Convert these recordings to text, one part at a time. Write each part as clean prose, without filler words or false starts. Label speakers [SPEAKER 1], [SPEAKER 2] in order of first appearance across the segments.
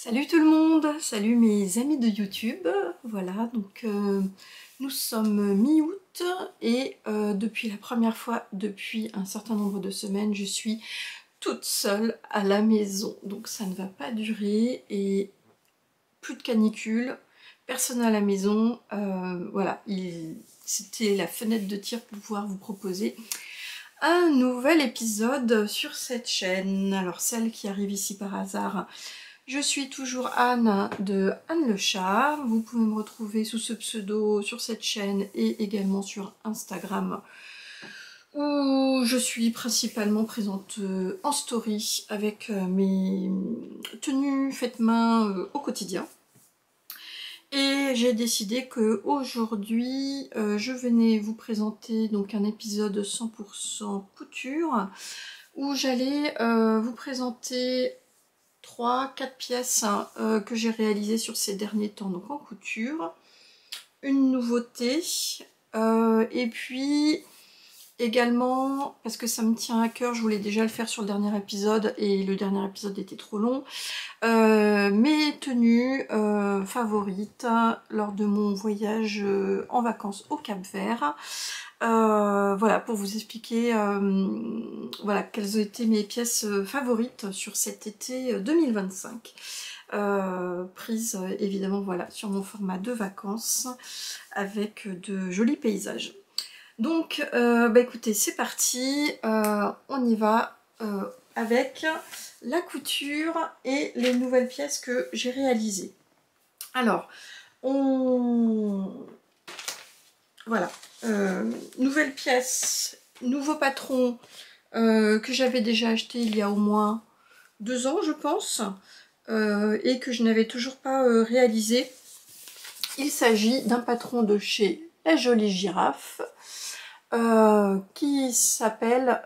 [SPEAKER 1] Salut tout le monde, salut mes amis de YouTube. Voilà, donc nous sommes mi-août et depuis la première fois, depuis un certain nombre de semaines, je suis toute seule à la maison. Donc ça ne va pas durer et plus de canicule, personne à la maison. Voilà, c'était la fenêtre de tir pour pouvoir vous proposer un nouvel épisode sur cette chaîne. Alors celle qui arrive ici par hasard, je suis toujours Anne de Anne le Chat. Vous pouvez me retrouver sous ce pseudo sur cette chaîne et également sur Instagram, où je suis principalement présente en story avec mes tenues faites main au quotidien. Et j'ai décidé que aujourd'hui je venais vous présenter donc un épisode 100% couture où j'allais vous présenter 3-4 pièces que j'ai réalisées sur ces derniers temps, donc en couture, une nouveauté, et puis également, parce que ça me tient à cœur, je voulais déjà le faire sur le dernier épisode, et le dernier épisode était trop long, mes tenues favorites lors de mon voyage en vacances au Cap-Vert. Voilà, pour vous expliquer voilà, quelles ont été mes pièces favorites sur cet été 2025. Prise évidemment voilà, sur mon format de vacances avec de jolis paysages. Donc bah écoutez, c'est parti, on y va avec la couture et les nouvelles pièces que j'ai réalisées. Alors, voilà, nouvelle pièce, nouveau patron que j'avais déjà acheté il y a au moins 2 ans je pense, et que je n'avais toujours pas réalisé. Il s'agit d'un patron de chez La Jolie Girafe qui s'appelle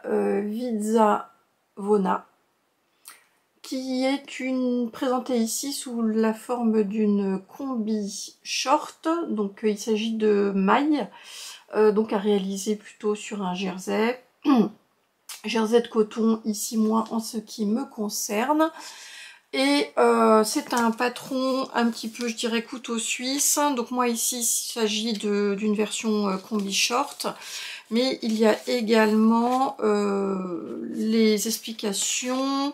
[SPEAKER 1] Vizavona, qui est présentée ici sous la forme d'une combi short. Donc il s'agit de mailles, donc à réaliser plutôt sur un jersey. Jersey de coton, ici moins en ce qui me concerne. Et c'est un patron un petit peu, je dirais, couteau suisse. Donc moi ici, il s'agit d'une version combi short. Mais il y a également les explications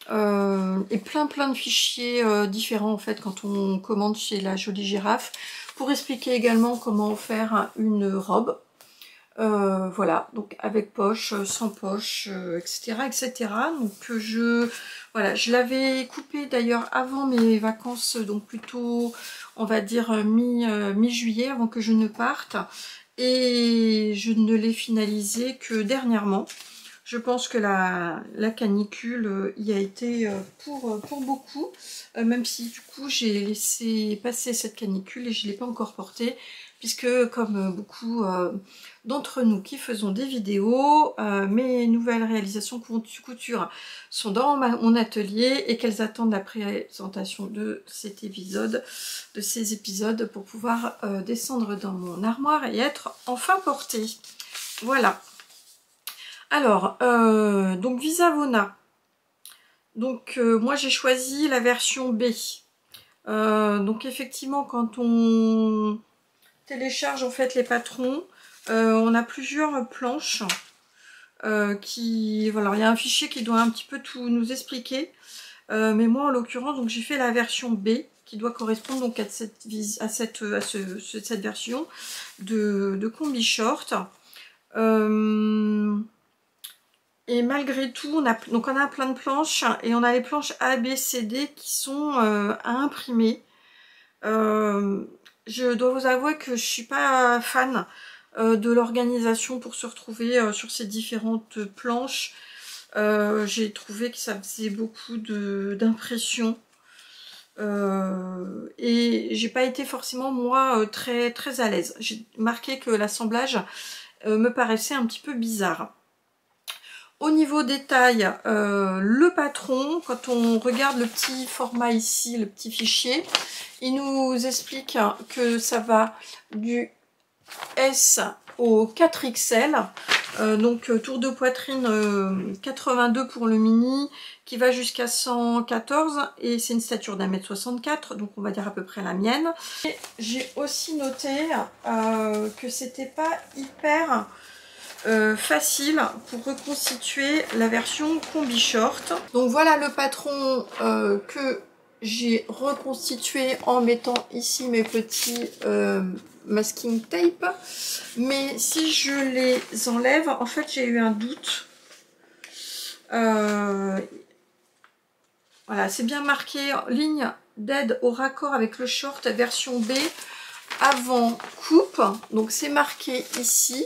[SPEAKER 1] et plein de fichiers différents en fait quand on commande chez La Jolie Girafe, pour expliquer également comment faire une robe. Voilà, donc avec poche, sans poche, etc., etc. Donc voilà, je l'avais coupé d'ailleurs avant mes vacances, donc plutôt, on va dire mi-juillet, avant que je ne parte, et je ne l'ai finalisé que dernièrement. Je pense que la canicule y a été pour beaucoup, même si du coup j'ai laissé passer cette canicule et je ne l'ai pas encore portée, puisque comme beaucoup d'entre nous qui faisons des vidéos, mes nouvelles réalisations couture sont dans mon atelier et qu'elles attendent la présentation de cet épisode, de ces épisodes, pour pouvoir descendre dans mon armoire et être enfin portées. Voilà. Alors, donc Vizavona. Donc moi j'ai choisi la version B. Donc effectivement, quand on télécharge en fait les patrons, on a plusieurs planches voilà, il y a un fichier qui doit un petit peu tout nous expliquer, mais moi en l'occurrence donc j'ai fait la version B qui doit correspondre donc à cette version de combi short. Et malgré tout, on a plein de planches, et on a les planches A, B, C, D qui sont à imprimer. Je dois vous avouer que je suis pas fan de l'organisation pour se retrouver sur ces différentes planches. J'ai trouvé que ça faisait beaucoup d'impression. Et j'ai pas été forcément moi très à l'aise. J'ai remarqué que l'assemblage me paraissait un petit peu bizarre. Au niveau des tailles, le patron, quand on regarde le petit format ici, le petit fichier, il nous explique que ça va du S au 4XL. Tour de poitrine 82 pour le mini, qui va jusqu'à 114, et c'est une stature d'1m64, donc on va dire à peu près la mienne. J'ai aussi noté que c'était pas hyper facile pour reconstituer la version combi short. Donc voilà le patron que j'ai reconstitué en mettant ici mes petits masking tape. Mais si je les enlève, en fait j'ai eu un doute. Voilà, c'est bien marqué ligne d'aide au raccord avec le short version B avant coupe. Donc c'est marqué ici.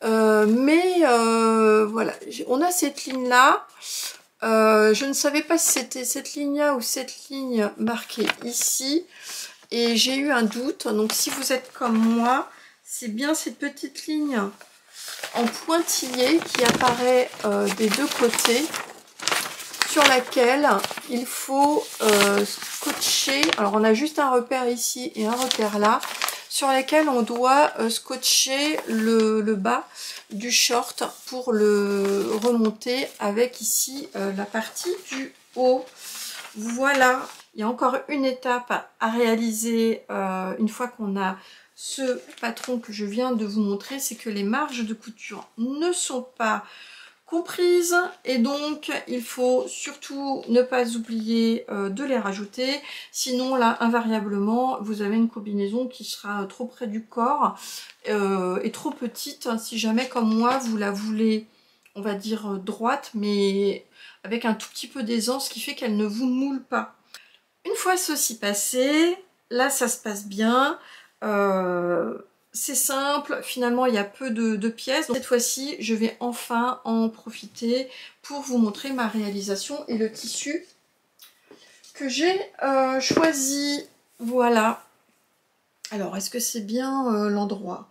[SPEAKER 1] Voilà, on a cette ligne là. Je ne savais pas si c'était cette ligne là ou cette ligne marquée ici, et j'ai eu un doute. Donc si vous êtes comme moi, c'est bien cette petite ligne en pointillé qui apparaît des deux côtés, sur laquelle il faut scotcher. Alors on a juste un repère ici et un repère là, sur lesquels on doit scotcher le bas du short pour le remonter avec ici la partie du haut. Voilà, il y a encore une étape à réaliser une fois qu'on a ce patron que je viens de vous montrer, c'est que les marges de couture ne sont pas comprises, et donc il faut surtout ne pas oublier de les rajouter, sinon là invariablement vous avez une combinaison qui sera trop près du corps et trop petite, si jamais comme moi vous la voulez, on va dire droite, mais avec un tout petit peu d'aisance, qui fait qu'elle ne vous moule pas. Une fois ceci passé, là ça se passe bien. C'est simple, finalement il y a peu de pièces. Donc cette fois-ci, je vais enfin en profiter pour vous montrer ma réalisation et le tissu que j'ai choisi. Voilà. Alors, est-ce que c'est bien l'endroit?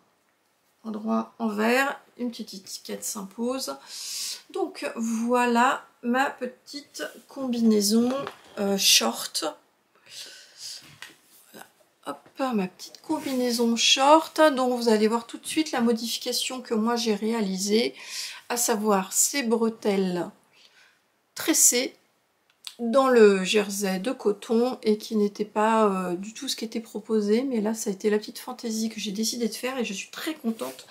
[SPEAKER 1] Endroit en vert, une petite étiquette s'impose. Donc voilà ma petite combinaison short. Hop, ma petite combinaison short, dont vous allez voir tout de suite la modification que moi j'ai réalisée, à savoir ces bretelles tressées dans le jersey de coton, et qui n'était pas du tout ce qui était proposé, mais là ça a été la petite fantaisie que j'ai décidé de faire, et je suis très contente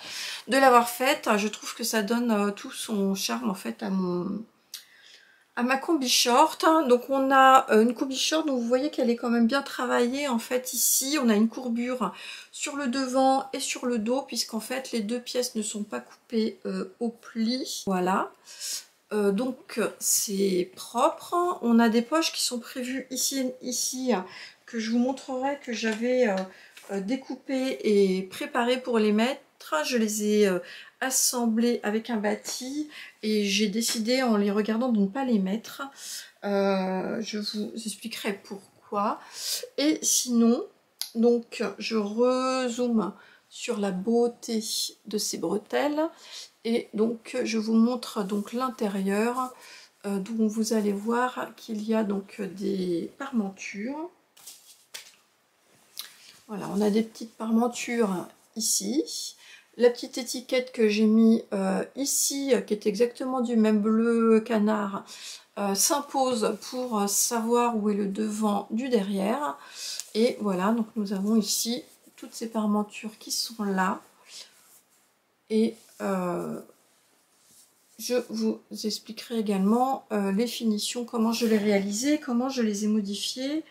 [SPEAKER 1] de l'avoir faite. Je trouve que ça donne tout son charme en fait à ma combi short. Donc on a une combi short, donc vous voyez qu'elle est quand même bien travaillée en fait. Ici on a une courbure sur le devant et sur le dos, puisqu'en fait les deux pièces ne sont pas coupées au pli. Voilà, donc c'est propre. On a des poches qui sont prévues ici que je vous montrerai, que j'avais découpées et préparées pour les mettre. Je les ai assemblées avec un bâti, et j'ai décidé en les regardant de ne pas les mettre. Je vous expliquerai pourquoi. Et sinon, donc je rezoome sur la beauté de ces bretelles, et donc je vous montre donc l'intérieur, dont vous allez voir qu'il y a donc des parmentures. Voilà, on a des petites parmentures ici. La petite étiquette que j'ai mis ici, qui est exactement du même bleu canard, s'impose pour savoir où est le devant du derrière. Et voilà, donc nous avons ici toutes ces parmentures qui sont là. Et je vous expliquerai également les finitions, comment je les réalisées, comment je les ai modifiées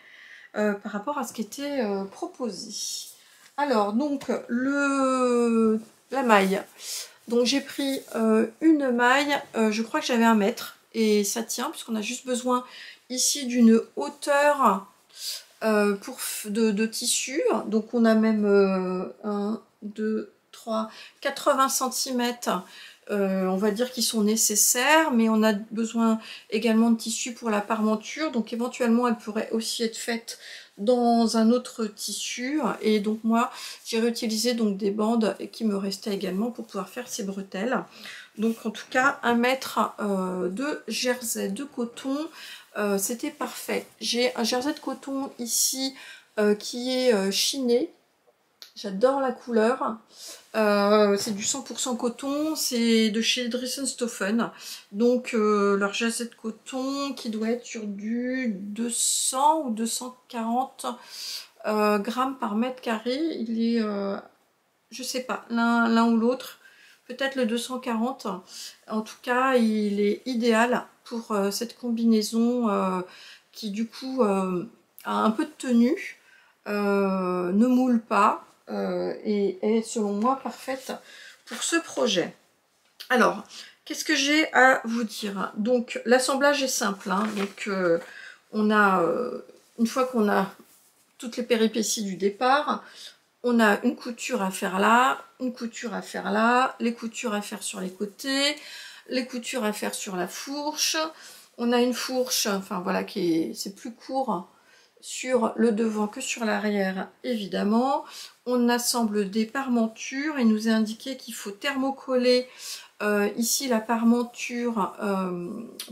[SPEAKER 1] par rapport à ce qui était proposé. Alors, donc, la maille. Donc, j'ai pris une maille, je crois que j'avais 1 mètre, et ça tient, puisqu'on a juste besoin ici d'une hauteur de tissu. Donc, on a même 1, 2, 3, 80 cm. On va dire qu'ils sont nécessaires, mais on a besoin également de tissu pour la parmenture, donc éventuellement elle pourrait aussi être faite dans un autre tissu, et donc moi j'ai réutilisé donc des bandes qui me restaient également pour pouvoir faire ces bretelles. Donc en tout cas 1 mètre de jersey de coton, c'était parfait. J'ai un jersey de coton ici qui est chiné. J'adore la couleur. C'est du 100% coton, c'est de chez Dressenstoffen. Donc leur jasette de coton qui doit être sur du 200 ou 240 grammes par mètre carré. Il est, je sais pas, l'un ou l'autre. Peut-être le 240. En tout cas, il est idéal pour cette combinaison qui du coup a un peu de tenue, ne moule pas et est selon moi parfaite pour ce projet. Alors, qu'est-ce que j'ai à vous dire? Donc, l'assemblage est simple. Hein. Donc, on a, une fois qu'on a toutes les péripéties du départ, on a une couture à faire là, une couture à faire là, les coutures à faire sur les côtés, les coutures à faire sur la fourche. On a une fourche, enfin voilà, c'est plus court sur le devant que sur l'arrière, évidemment. On assemble des parmentures. Il nous est indiqué qu'il faut thermocoller ici la parmenture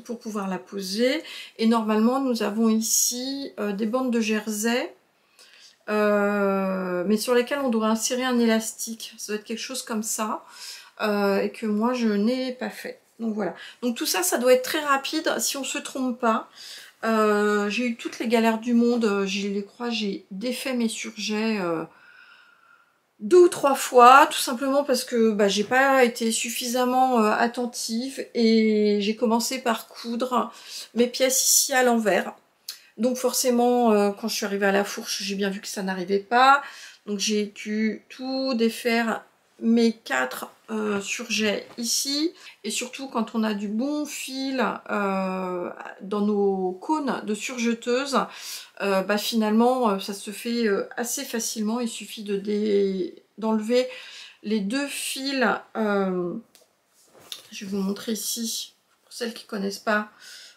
[SPEAKER 1] pour pouvoir la poser. Et normalement, nous avons ici des bandes de jersey. Mais sur lesquelles on doit insérer un élastique. Ça doit être quelque chose comme ça, et que moi je n'ai pas fait. Donc voilà. Donc tout ça, ça doit être très rapide si on se trompe pas. J'ai eu toutes les galères du monde, j'ai défait mes surjets 2 ou 3 fois, tout simplement parce que bah, j'ai pas été suffisamment attentive et j'ai commencé par coudre mes pièces ici à l'envers. Donc forcément, quand je suis arrivée à la fourche, j'ai bien vu que ça n'arrivait pas. Donc j'ai dû tout défaire, mes 4 surjets ici. Et surtout quand on a du bon fil dans nos cônes de surjeteuse, bah finalement ça se fait assez facilement. Il suffit d'enlever les 2 fils. Je vais vous montrer ici, pour celles qui ne connaissent pas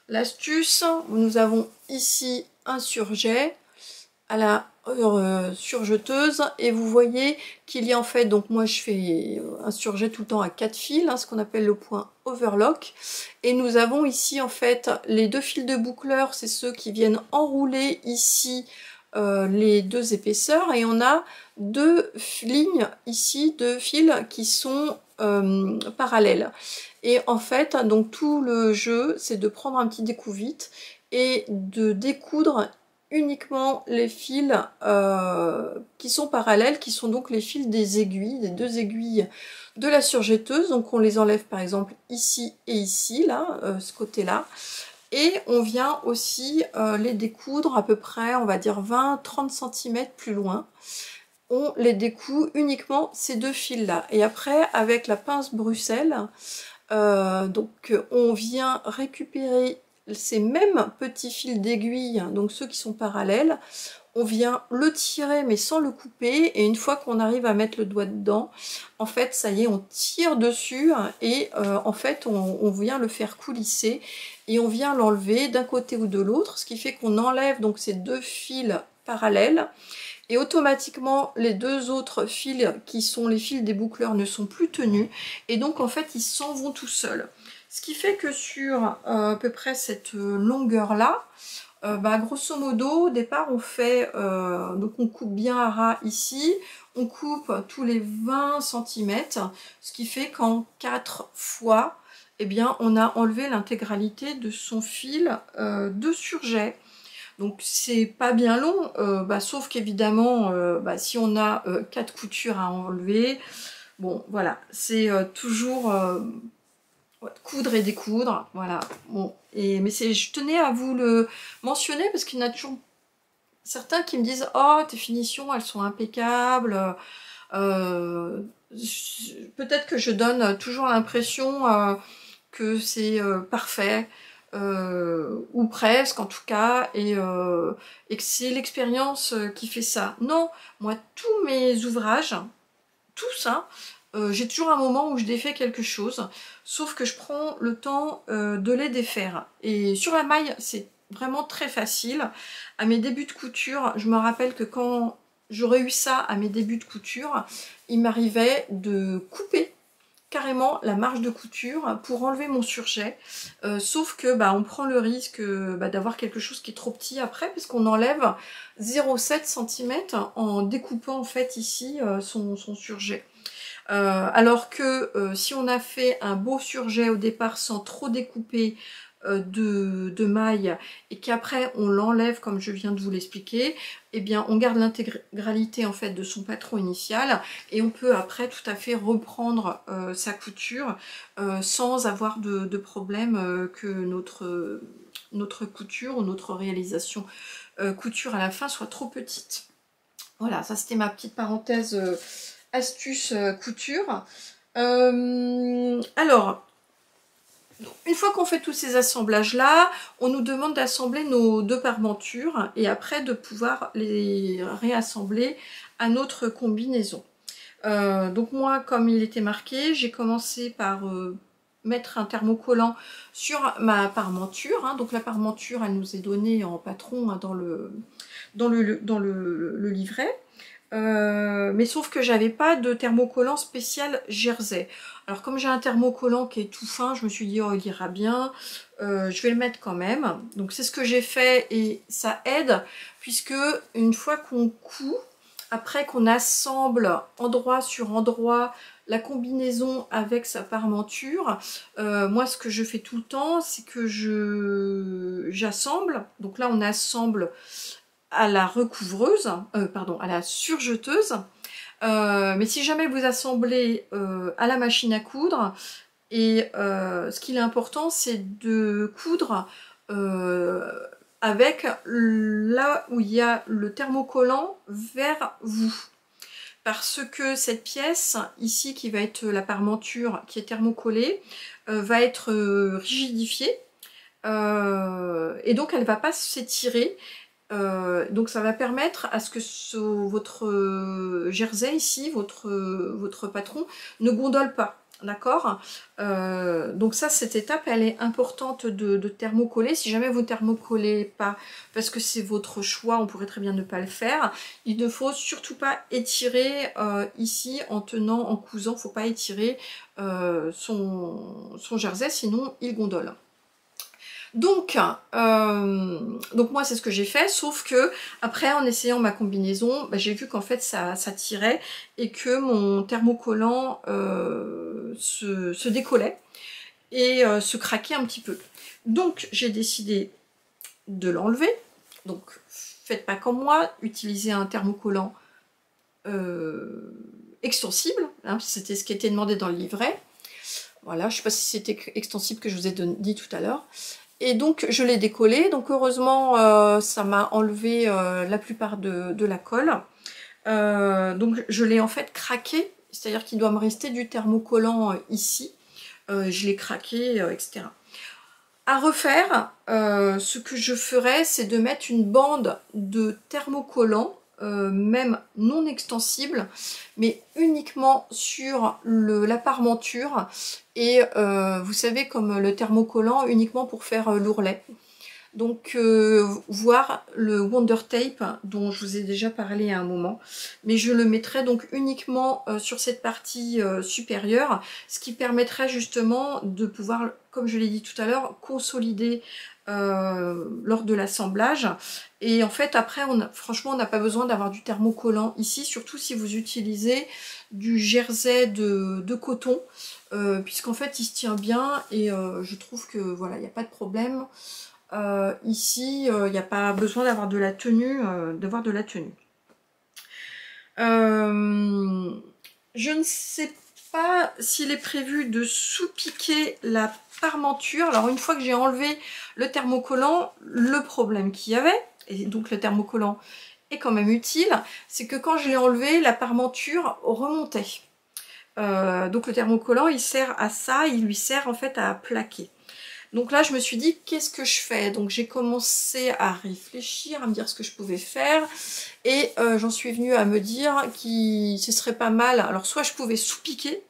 [SPEAKER 1] l'astuce. Nous avons ici un surjet à la surjeteuse et vous voyez qu'il y a en fait, donc moi je fais un surjet tout le temps à 4 fils, hein, ce qu'on appelle le point overlock, et nous avons ici en fait les 2 fils de boucleur, c'est ceux qui viennent enrouler ici les 2 épaisseurs, et on a 2 lignes ici de fils qui sont parallèles. Et en fait, donc tout le jeu, c'est de prendre un petit découvite et de découdre uniquement les fils qui sont parallèles, qui sont donc les fils des aiguilles, des 2 aiguilles de la surjetteuse. Donc on les enlève par exemple ici et ici, là, ce côté-là. Et on vient aussi les découdre à peu près, on va dire 20-30 cm plus loin. On les découd uniquement ces 2 fils-là. Et après, avec la pince Bruxelles, donc on vient récupérer ces mêmes petits fils d'aiguille, donc ceux qui sont parallèles, on vient le tirer mais sans le couper, et une fois qu'on arrive à mettre le doigt dedans, en fait ça y est, on tire dessus et en fait on vient le faire coulisser et on vient l'enlever d'un côté ou de l'autre, ce qui fait qu'on enlève donc ces 2 fils parallèles. Et automatiquement, les 2 autres fils, qui sont les fils des boucleurs, ne sont plus tenus. Et donc, en fait, ils s'en vont tout seuls. Ce qui fait que sur à peu près cette longueur-là, bah, grosso modo, au départ, on fait... donc, on coupe bien à ras ici. On coupe tous les 20 cm. Ce qui fait qu'en 4 fois, eh bien, on a enlevé l'intégralité de son fil de surjet. Donc c'est pas bien long, bah, sauf qu'évidemment, bah, si on a 4 coutures à enlever, bon voilà, c'est toujours coudre et découdre, voilà. Bon, mais je tenais à vous le mentionner parce qu'il y en a toujours certains qui me disent oh tes finitions elles sont impeccables. Peut-être que je donne toujours l'impression que c'est parfait. Ou presque en tout cas, et que c'est l'expérience qui fait ça. Non, moi tous mes ouvrages, tous, hein, j'ai toujours un moment où je défais quelque chose, sauf que je prends le temps de les défaire. Et sur la maille, c'est vraiment très facile. À mes débuts de couture, je me rappelle que quand j'aurais eu ça à mes débuts de couture, il m'arrivait de couper carrément la marge de couture pour enlever mon surjet, sauf que bah, on prend le risque d'avoir quelque chose qui est trop petit après, puisqu'on enlève 0,7 cm en découpant en fait ici son surjet. Alors que si on a fait un beau surjet au départ sans trop découper de mailles et qu'après on l'enlève comme je viens de vous l'expliquer, eh bien on garde l'intégralité en fait de son patron initial et on peut après tout à fait reprendre sa couture sans avoir de problème que notre couture ou notre réalisation couture à la fin soit trop petite. Voilà, ça c'était ma petite parenthèse astuce couture. Alors, une fois qu'on fait tous ces assemblages là, on nous demande d'assembler nos deux parmentures et après de pouvoir les réassembler à notre combinaison. Donc moi, comme il était marqué, j'ai commencé par mettre un thermocollant sur ma parmenture, hein. Donc la parmenture, elle nous est donnée en patron hein, dans le livret. Mais sauf que j'avais pas de thermocollant spécial jersey. Alors comme j'ai un thermocollant qui est tout fin, je me suis dit oh il ira bien, je vais le mettre quand même. Donc c'est ce que j'ai fait et ça aide puisque une fois qu'on coud, après qu'on assemble endroit sur endroit la combinaison avec sa parmenture, moi ce que je fais tout le temps c'est que j'assemble. Donc là on assemble à la recouvreuse, pardon, à la surjeteuse. Mais si jamais vous assemblez à la machine à coudre, et ce qu'il est important, c'est de coudre avec là où il y a le thermocollant vers vous. Parce que cette pièce, ici, qui va être la parmenture, qui est thermocollée, va être rigidifiée. Et donc, elle ne va pas s'étirer. Donc ça va permettre à ce que votre jersey ici, votre patron, ne gondole pas, d'accord. Donc ça, cette étape, elle est importante de thermocoller. Si jamais vous ne thermocollez pas, parce que c'est votre choix, on pourrait très bien ne pas le faire, il ne faut surtout pas étirer ici en tenant, en cousant, il ne faut pas étirer son jersey, sinon il gondole. Donc moi c'est ce que j'ai fait, sauf que après en essayant ma combinaison, bah, j'ai vu qu'en fait ça tirait et que mon thermocollant se décollait et se craquait un petit peu. Donc j'ai décidé de l'enlever. Donc faites pas comme moi, utilisez un thermocollant extensible, hein, c'était ce qui était demandé dans le livret. Voilà, je ne sais pas si c'était extensible que je vous ai dit tout à l'heure. Et donc je l'ai décollé, donc heureusement ça m'a enlevé la plupart de la colle. Donc je l'ai en fait craqué, c'est-à-dire qu'il doit me rester du thermocollant ici. Je l'ai craqué, etc. À refaire, ce que je ferais, c'est de mettre une bande de thermocollant, même non extensible, mais uniquement sur la parmenture. Et vous savez, comme le thermocollant, uniquement pour faire l'ourlet. Donc, voir le Wonder Tape, dont je vous ai déjà parlé à un moment. Mais je le mettrai donc uniquement sur cette partie supérieure, ce qui permettrait justement de pouvoir, comme je l'ai dit tout à l'heure, consolider lors de l'assemblage. Et en fait, après, franchement, on n'a pas besoin d'avoir du thermocollant ici, surtout si vous utilisez du jersey de coton, puisqu'en fait, il se tient bien et je trouve que voilà, il n'y a pas de problème. Ici, il n'y a pas besoin d'avoir de la tenue, je ne sais pas s'il est prévu de sous-piquer la parmenture. Alors une fois que j'ai enlevé le thermocollant, le problème qu'il y avait, et donc le thermocollant est quand même utile, c'est que quand je l'ai enlevé, la parmenture remontait. Donc le thermocollant, il sert à ça, il lui sert en fait à plaquer. Donc là, je me suis dit, qu'est-ce que je fais? Donc j'ai commencé à réfléchir, à me dire ce que je pouvais faire. Et j'en suis venue à me dire que ce serait pas mal. Alors soit je pouvais sous-piquer.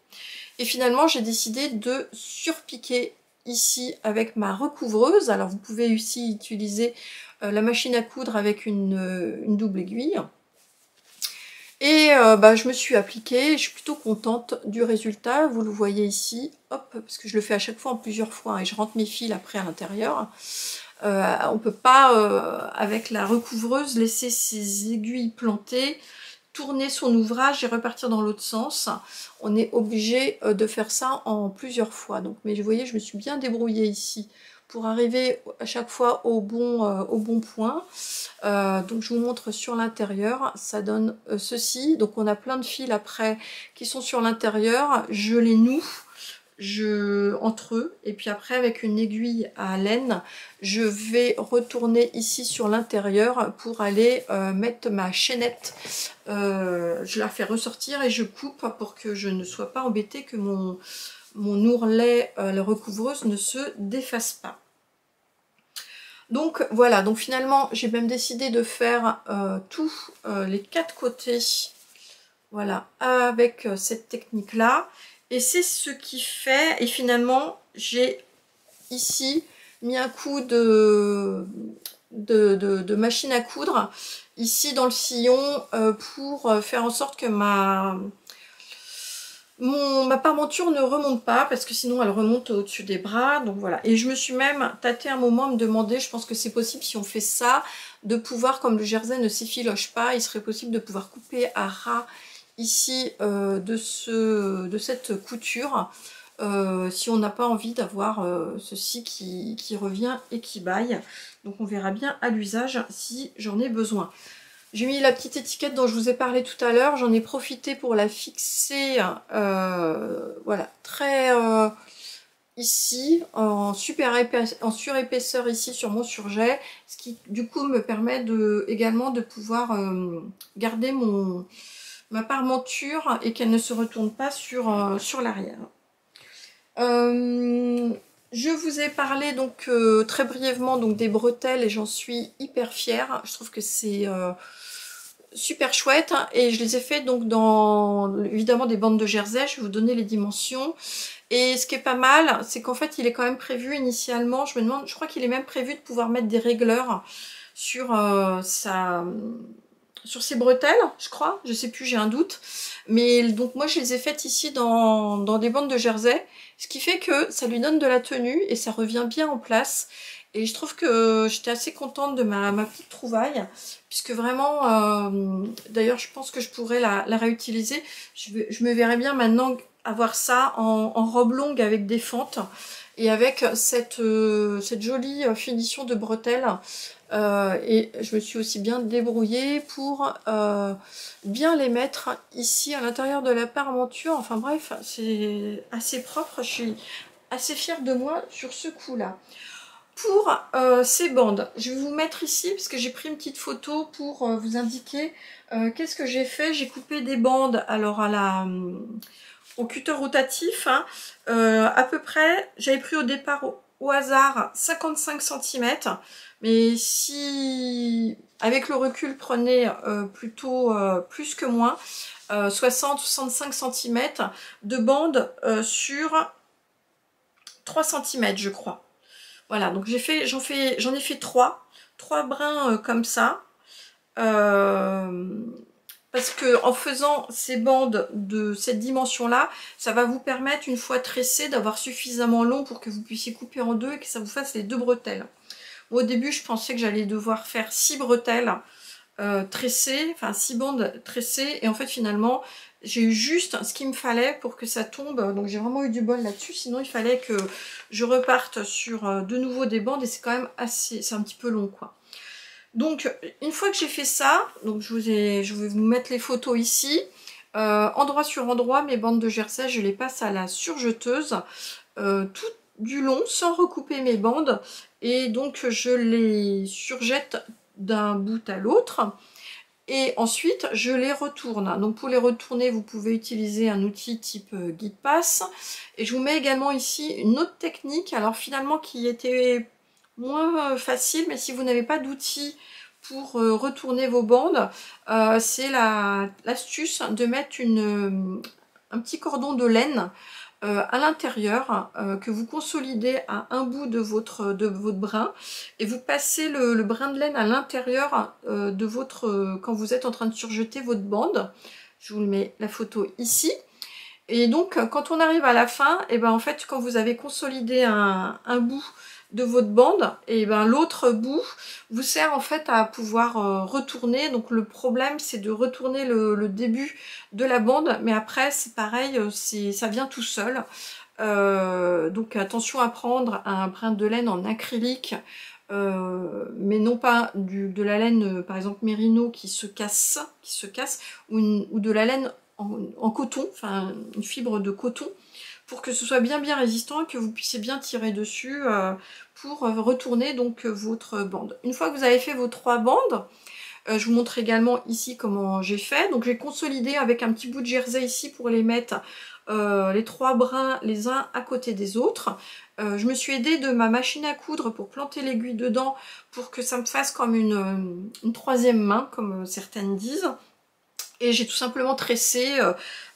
[SPEAKER 1] Et finalement, j'ai décidé de surpiquer ici avec ma recouvreuse. Alors vous pouvez aussi utiliser la machine à coudre avec une double aiguille. Et je me suis appliquée, je suis plutôt contente du résultat, vous le voyez ici, hop, parce que je le fais à chaque fois en plusieurs fois, hein, et je rentre mes fils après à l'intérieur. On ne peut pas, avec la recouvreuse, laisser ses aiguilles plantées, tourner son ouvrage et repartir dans l'autre sens. On est obligé de faire ça en plusieurs fois. Donc, mais vous voyez, je me suis bien débrouillée ici pour arriver à chaque fois au bon point. Donc je vous montre sur l'intérieur, ça donne ceci. Donc on a plein de fils après qui sont sur l'intérieur, je les noue entre eux, et puis après avec une aiguille à laine, je vais retourner ici sur l'intérieur pour aller mettre ma chaînette. Je la fais ressortir et je coupe pour que je ne sois pas embêtée, que mon ourlet, la recouvreuse, ne se défasse pas. Donc voilà, donc finalement j'ai même décidé de faire tous les 4 côtés, voilà, avec cette technique là, et c'est ce qui fait, et finalement j'ai ici mis un coup de machine à coudre ici dans le sillon pour faire en sorte que ma parmenture ne remonte pas, parce que sinon elle remonte au-dessus des bras. Donc voilà, et je me suis même tâtée un moment à me demander, je pense que c'est possible si on fait ça, de pouvoir, comme le jersey ne s'effiloche pas, il serait possible de pouvoir couper à ras ici de cette couture, si on n'a pas envie d'avoir ceci qui revient et qui baille. Donc on verra bien à l'usage si j'en ai besoin. J'ai mis la petite étiquette dont je vous ai parlé tout à l'heure, j'en ai profité pour la fixer, voilà, très ici, en surépaisseur ici sur mon surjet, ce qui du coup me permet également de pouvoir garder ma parmenture et qu'elle ne se retourne pas sur l'arrière. Je vous ai parlé donc très brièvement donc des bretelles et j'en suis hyper fière. Je trouve que c'est super chouette, hein, et je les ai fait donc dans évidemment des bandes de jersey. Je vais vous donner les dimensions. Et ce qui est pas mal, c'est qu'en fait il est quand même prévu initialement, je me demande, je crois qu'il est même prévu de pouvoir mettre des régleurs sur sur ses bretelles, je crois, je sais plus, j'ai un doute. Mais donc moi je les ai faites ici dans des bandes de jersey, ce qui fait que ça lui donne de la tenue et ça revient bien en place. Et je trouve que j'étais assez contente de ma petite trouvaille, puisque vraiment, d'ailleurs je pense que je pourrais la réutiliser. Je me verrais bien maintenant avoir ça en robe longue avec des fentes, et avec cette jolie finition de bretelles. Et je me suis aussi bien débrouillée pour bien les mettre ici à l'intérieur de la parmenture. Enfin bref, c'est assez propre, je suis assez fière de moi sur ce coup là. Pour ces bandes, je vais vous mettre ici parce que j'ai pris une petite photo pour vous indiquer qu'est-ce que j'ai fait. J'ai coupé des bandes alors au cutter rotatif, hein, à peu près, j'avais pris au départ au hasard 55 cm, mais si avec le recul prenez plutôt plus que moins, 60-65 cm de bande sur 3 cm je crois. Voilà, donc j'en ai fait 3 brins comme ça. Parce que en faisant ces bandes de cette dimension là, ça va vous permettre, une fois tressé, d'avoir suffisamment long pour que vous puissiez couper en deux et que ça vous fasse les 2 bretelles. Moi, au début je pensais que j'allais devoir faire 6 bretelles tressées, enfin 6 bandes tressées, et en fait finalement j'ai eu juste ce qu'il me fallait pour que ça tombe. Donc j'ai vraiment eu du bol là-dessus, sinon il fallait que je reparte sur de nouveau des bandes, et c'est quand même assez, c'est un petit peu long quoi. Donc une fois que j'ai fait ça, donc je vais vous mettre les photos ici, endroit sur endroit, mes bandes de jersey je les passe à la surjeteuse tout du long sans recouper mes bandes, et donc je les surjette d'un bout à l'autre. Et ensuite, je les retourne. Donc pour les retourner, vous pouvez utiliser un outil type guide passe. Et je vous mets également ici une autre technique, alors finalement qui était moins facile, mais si vous n'avez pas d'outil pour retourner vos bandes, c'est l'astuce de mettre un petit cordon de laine à l'intérieur que vous consolidez à un bout de votre brin et vous passez le brin de laine à l'intérieur de votre quand vous êtes en train de surjeter votre bande. Je vous le mets la photo ici. Et donc quand on arrive à la fin, et ben en fait quand vous avez consolidé un bout de votre bande, et ben l'autre bout vous sert en fait à pouvoir retourner. Donc le problème c'est de retourner le début de la bande, mais après c'est pareil, ça vient tout seul. Donc attention à prendre un brin de laine en acrylique, mais non pas de la laine par exemple mérino qui se casse, ou de la laine en coton, enfin une fibre de coton, pour que ce soit bien résistant et que vous puissiez bien tirer dessus pour retourner donc votre bande. Une fois que vous avez fait vos 3 bandes, je vous montre également ici comment j'ai fait. Donc j'ai consolidé avec un petit bout de jersey ici pour les mettre les 3 brins les uns à côté des autres. Je me suis aidée de ma machine à coudre pour planter l'aiguille dedans pour que ça me fasse comme une 3e main, comme certaines disent. Et j'ai tout simplement tressé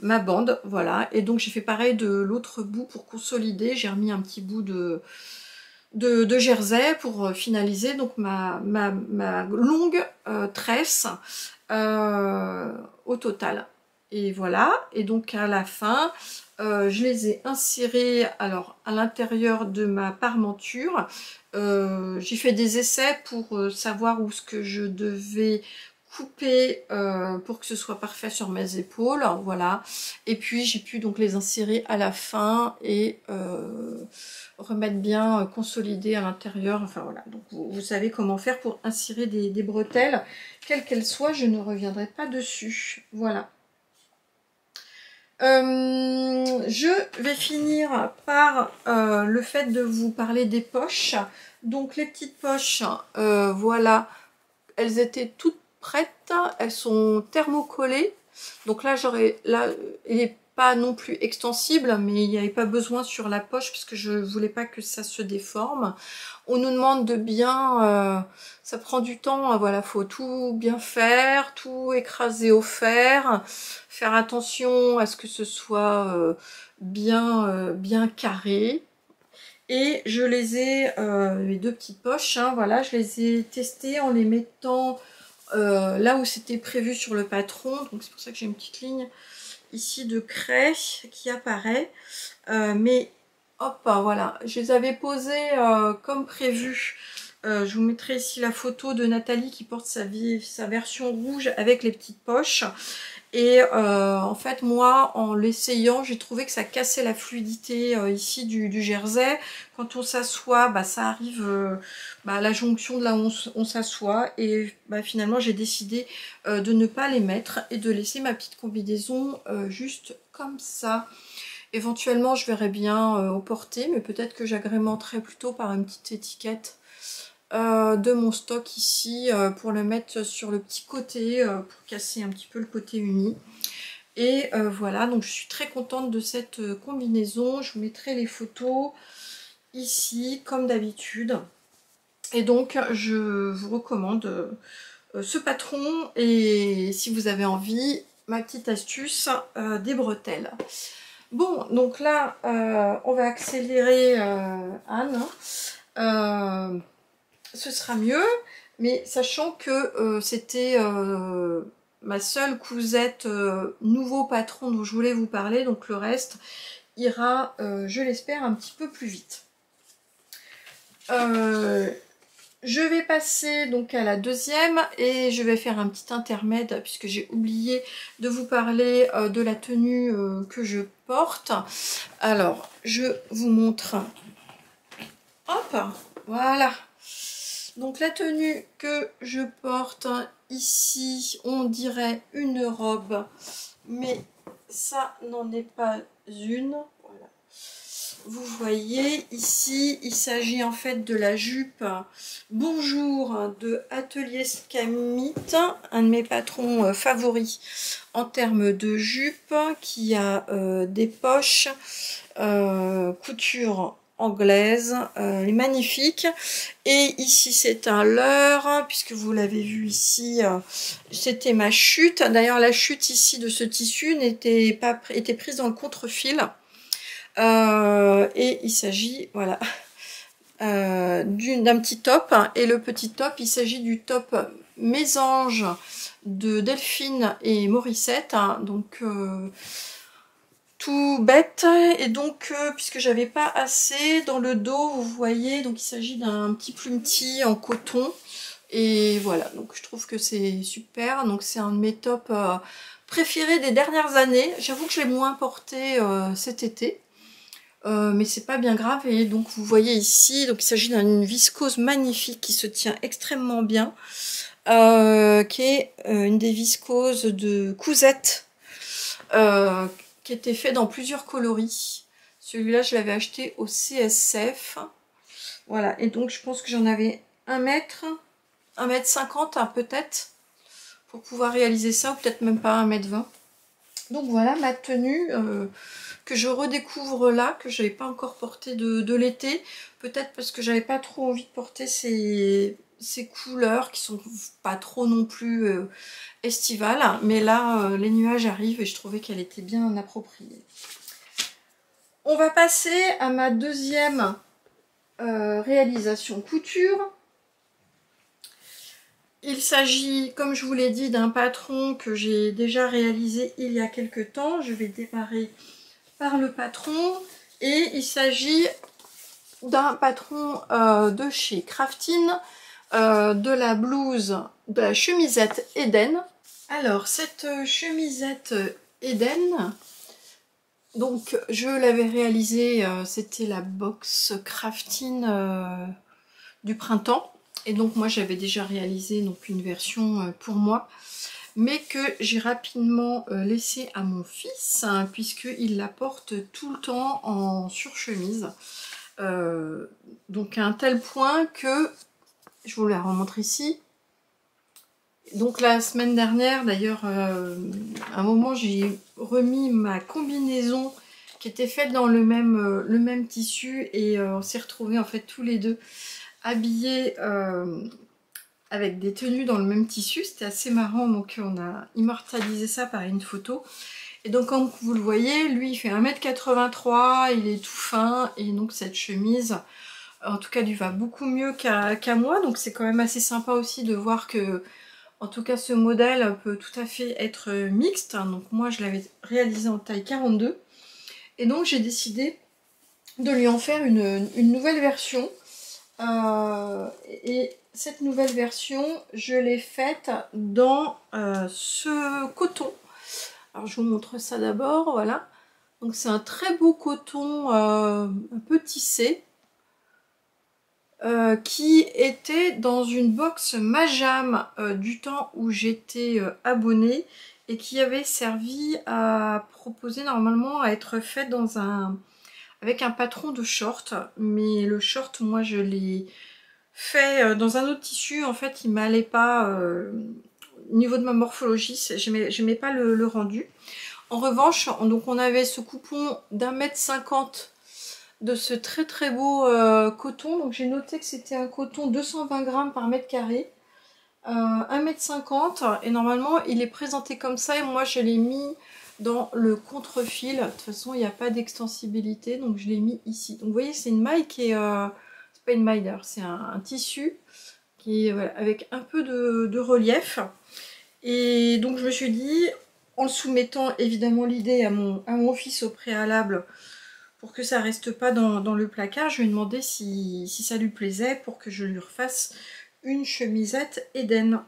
[SPEAKER 1] ma bande, voilà. Et donc j'ai fait pareil de l'autre bout pour consolider. J'ai remis un petit bout de jersey pour finaliser donc ma longue tresse au total. Et voilà, et donc à la fin, je les ai insérés alors à l'intérieur de ma parmenture. J'ai fait des essais pour savoir où ce que je devais couper pour que ce soit parfait sur mes épaules, voilà. Et puis j'ai pu donc les insérer à la fin et remettre bien consolidé à l'intérieur. Enfin voilà, donc vous savez comment faire pour insérer des bretelles, quelles qu'elles soient, je ne reviendrai pas dessus. Voilà. Je vais finir par le fait de vous parler des poches. Donc les petites poches, voilà, elles étaient toutes prêtes, elles sont thermocollées. Donc là, il n'est pas non plus extensible, mais il n'y avait pas besoin sur la poche puisque je ne voulais pas que ça se déforme. On nous demande de bien, ça prend du temps, voilà, faut tout bien faire, tout écraser au fer, faire attention à ce que ce soit bien carré. Et je les ai, les 2 petites poches, hein, voilà, je les ai testées en les mettant là où c'était prévu sur le patron. Donc c'est pour ça que j'ai une petite ligne ici de craie qui apparaît. Mais hop, voilà, je les avais posées comme prévu. Je vous mettrai ici la photo de Nathalie qui porte sa version rouge avec les petites poches. Et en fait moi en l'essayant j'ai trouvé que ça cassait la fluidité ici du jersey. Quand on s'assoit, bah, ça arrive à la jonction de là où on s'assoit, et bah, finalement j'ai décidé de ne pas les mettre et de laisser ma petite combinaison juste comme ça. Éventuellement je verrai bien au porter, mais peut-être que j'agrémenterai plutôt par une petite étiquette de mon stock ici pour le mettre sur le petit côté pour casser un petit peu le côté uni. Et voilà, donc je suis très contente de cette combinaison. Je vous mettrai les photos ici comme d'habitude. Et donc je vous recommande ce patron, et si vous avez envie, ma petite astuce des bretelles. Bon, donc là on va accélérer Anne. Ce sera mieux, mais sachant que c'était ma seule cousette nouveau patron dont je voulais vous parler, donc le reste ira, je l'espère, un petit peu plus vite. Je vais passer donc à la deuxième et je vais faire un petit intermède puisque j'ai oublié de vous parler de la tenue que je porte. Alors, je vous montre. Hop, voilà. Donc la tenue que je porte ici, on dirait une robe, mais ça n'en est pas une. Voilà. Vous voyez ici, il s'agit en fait de la jupe Bonjour de Atelier Scamit, un de mes patrons favoris en termes de jupe, qui a des poches, couture anglaise, est magnifique. Et ici c'est un leurre, puisque vous l'avez vu ici, c'était ma chute. D'ailleurs la chute ici de ce tissu était prise dans le contre-fil. Et il s'agit, voilà, d'un petit top. Et le petit top, il s'agit du top Mésange de Delphine et Morissette. Donc tout bête. Et donc puisque j'avais pas assez dans le dos, vous voyez, donc il s'agit d'un petit plumeti en coton. Et voilà, donc je trouve que c'est super. Donc c'est un de mes tops préférés des dernières années. J'avoue que je l'ai moins porté cet été. Mais c'est pas bien grave. Et donc vous voyez ici, donc il s'agit d'une viscose magnifique qui se tient extrêmement bien, qui est une des viscoses de Cousette, qui était fait dans plusieurs coloris. Celui-là je l'avais acheté au CSF. Voilà, et donc je pense que j'en avais 1 m 50 peut-être, pour pouvoir réaliser ça, ou peut-être même pas 1 m 20. Donc voilà ma tenue que je redécouvre là, que je n'avais pas encore portée de l'été. Peut-être parce que j'avais pas trop envie de porter ces couleurs qui sont pas trop non plus estivales. Mais là, les nuages arrivent et je trouvais qu'elle était bien appropriée. On va passer à ma deuxième réalisation couture. Il s'agit, comme je vous l'ai dit, d'un patron que j'ai déjà réalisé il y a quelques temps. Je vais démarrer par le patron. Et il s'agit d'un patron de chez Craftine, de la blouse, de la chemisette Eden. Alors, cette chemisette Eden, donc je l'avais réalisée, c'était la box Craftine du printemps. Et donc moi j'avais déjà réalisé donc une version pour moi, mais que j'ai rapidement laissé à mon fils, puisqu'il la porte tout le temps en surchemise. Donc à un tel point que, je vous la remontre ici, donc la semaine dernière d'ailleurs, à un moment j'ai remis ma combinaison qui était faite dans le même tissu, et on s'est retrouvés en fait tous les deux habillés avec des tenues dans le même tissu. C'était assez marrant, donc on a immortalisé ça par une photo. Et donc comme vous le voyez, lui il fait 1 m 83, il est tout fin, et donc cette chemise, en tout cas lui va beaucoup mieux qu'à moi. Donc c'est quand même assez sympa aussi de voir que, en tout cas ce modèle peut tout à fait être mixte. Donc moi je l'avais réalisé en taille 42. Et donc j'ai décidé de lui en faire une nouvelle version. Et cette nouvelle version, je l'ai faite dans ce coton. Alors je vous montre ça d'abord, voilà. Donc c'est un très beau coton un peu tissé, qui était dans une box Majam du temps où j'étais abonnée, et qui avait servi à proposer normalement à être faite dans avec un patron de short. Mais le short, moi je l'ai fait dans un autre tissu, en fait il m'allait pas au niveau de ma morphologie, j'aimais pas le rendu. En revanche, donc on avait ce coupon d'1 m 50 de ce très très beau coton. Donc j'ai noté que c'était un coton 220 grammes par mètre carré, 1 m 50, et normalement il est présenté comme ça, et moi je l'ai mis dans le contre-fil. De toute façon il n'y a pas d'extensibilité, donc je l'ai mis ici. Donc vous voyez, c'est une maille qui est c'est pas une maille d'ailleurs, c'est un tissu qui est voilà, avec un peu de relief. Et donc je me suis dit, en le soumettant évidemment l'idée à mon fils au préalable, pour que ça reste pas dans le placard, je lui ai demandé si ça lui plaisait, pour que je lui refasse une chemisette Eden.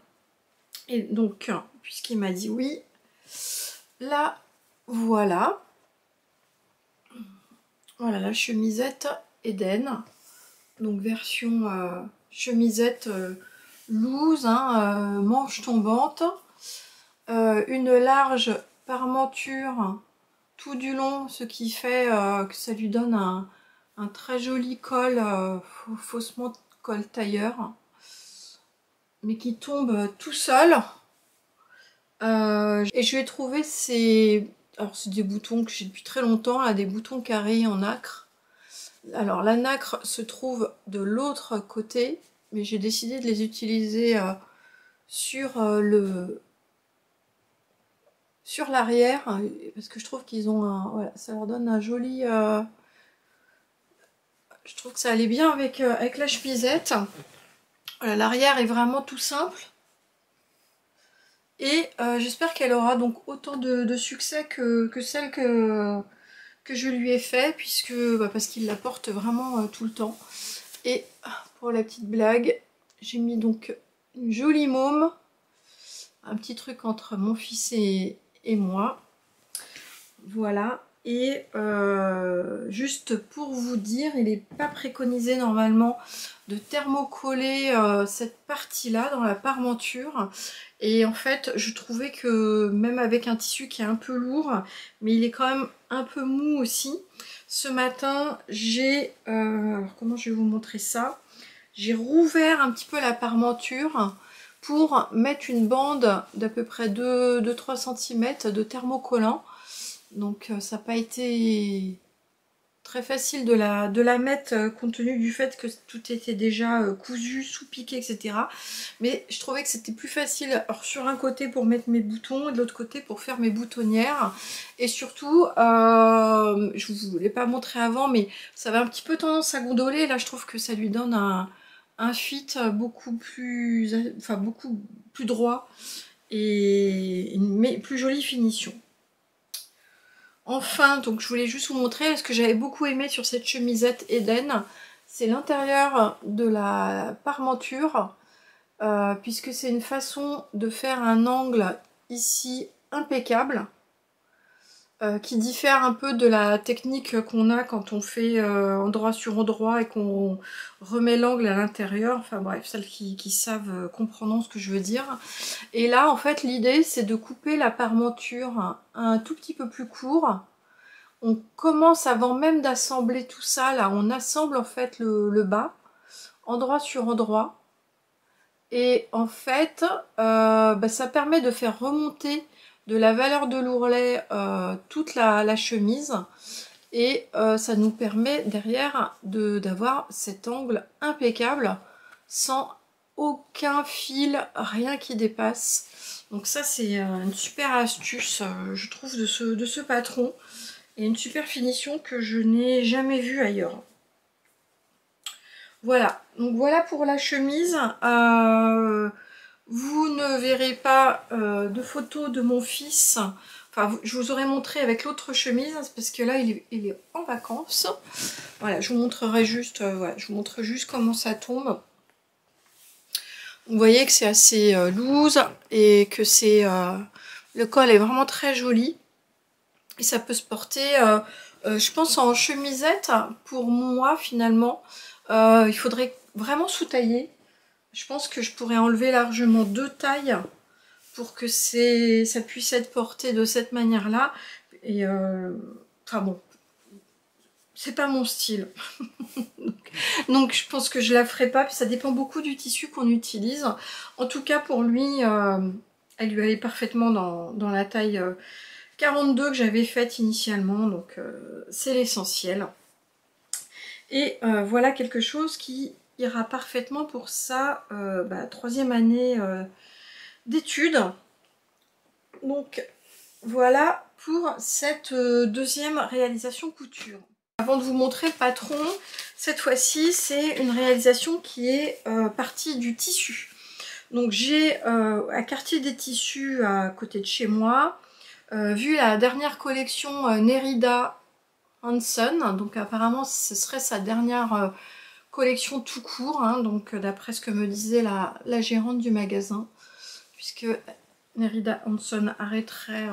[SPEAKER 1] Et donc, puisqu'il m'a dit oui, là, voilà. Voilà la chemisette Eden. Donc version chemisette loose, manche tombante. Une large parmenture tout du long, ce qui fait que ça lui donne un très joli col, faussement col tailleur, mais qui tombe tout seul. Et je vais trouver alors c'est des boutons que j'ai depuis très longtemps, là, des boutons carrés en nacre. Alors la nacre se trouve de l'autre côté, mais j'ai décidé de les utiliser sur l'arrière, parce que je trouve qu'ils ont voilà, ça leur donne un joli Je trouve que ça allait bien avec, avec la chemisette. Voilà, l'arrière est vraiment tout simple. Et j'espère qu'elle aura donc autant de succès que celle que je lui ai fait, puisque parce qu'il la porte vraiment tout le temps. Et pour la petite blague, j'ai mis donc une jolie môme, un petit truc entre mon fils et moi. Voilà. Et juste pour vous dire, il n'est pas préconisé normalement de thermocoller cette partie-là dans la parmenture. Et en fait, je trouvais que même avec un tissu qui est un peu lourd, mais il est quand même un peu mou aussi. Ce matin, j'ai... alors comment je vais vous montrer ça? J'ai rouvert un petit peu la parmenture pour mettre une bande d'à peu près 2-3 cm de thermocollant. Donc ça n'a pas été très facile de la mettre compte tenu du fait que tout était déjà cousu, sous-piqué, etc. Mais je trouvais que c'était plus facile, alors sur un côté pour mettre mes boutons et de l'autre côté pour faire mes boutonnières. Et surtout, je ne vous l'ai pas montré avant, mais ça avait un petit peu tendance à gondoler. Là je trouve que ça lui donne un fit beaucoup plus, enfin beaucoup plus droit et une plus jolie finition. Enfin, donc je voulais juste vous montrer ce que j'avais beaucoup aimé sur cette chemisette Eden, c'est l'intérieur de la parmenture, puisque c'est une façon de faire un angle ici impeccable, qui diffère un peu de la technique qu'on a quand on fait endroit sur endroit et qu'on remet l'angle à l'intérieur. Enfin bref, celles qui savent comprendront ce que je veux dire. Et là, en fait, l'idée, c'est de couper la parmenture un tout petit peu plus court. On commence, avant même d'assembler tout ça, là, on assemble en fait le bas, endroit sur endroit. Et en fait, ça permet de faire remonter de la valeur de l'ourlet toute la chemise. Et ça nous permet derrière d'avoir cet angle impeccable, sans aucun fil, rien qui dépasse. Donc ça, c'est une super astuce, je trouve, de ce patron. Et une super finition que je n'ai jamais vue ailleurs. Voilà, donc voilà pour la chemise. Vous ne verrez pas de photos de mon fils. Enfin, je vous aurais montré avec l'autre chemise, parce que là, il est en vacances. Voilà, je vous montrerai juste, voilà, je vous montre juste comment ça tombe. Vous voyez que c'est assez loose et que c'est le col est vraiment très joli. Et ça peut se porter, je pense, en chemisette. Pour moi, finalement, il faudrait vraiment sous-tailler. Je pense que je pourrais enlever largement 2 tailles pour que ça puisse être porté de cette manière-là. Et enfin bon, c'est pas mon style. donc je pense que je la ferai pas. Puis ça dépend beaucoup du tissu qu'on utilise. En tout cas, pour lui, elle lui allait parfaitement dans la taille 42 que j'avais faite initialement, donc c'est l'essentiel. Et voilà quelque chose qui ira parfaitement pour sa 3e année d'études. Donc voilà pour cette 2e réalisation couture. Avant de vous montrer le patron, cette fois-ci c'est une réalisation qui est partie du tissu. Donc j'ai à Quartier des Tissus à côté de chez moi, vu la dernière collection Nerida Hanson, donc apparemment ce serait sa dernière collection tout court, hein, donc d'après ce que me disait la gérante du magasin, puisque Nerida Hanson arrêterait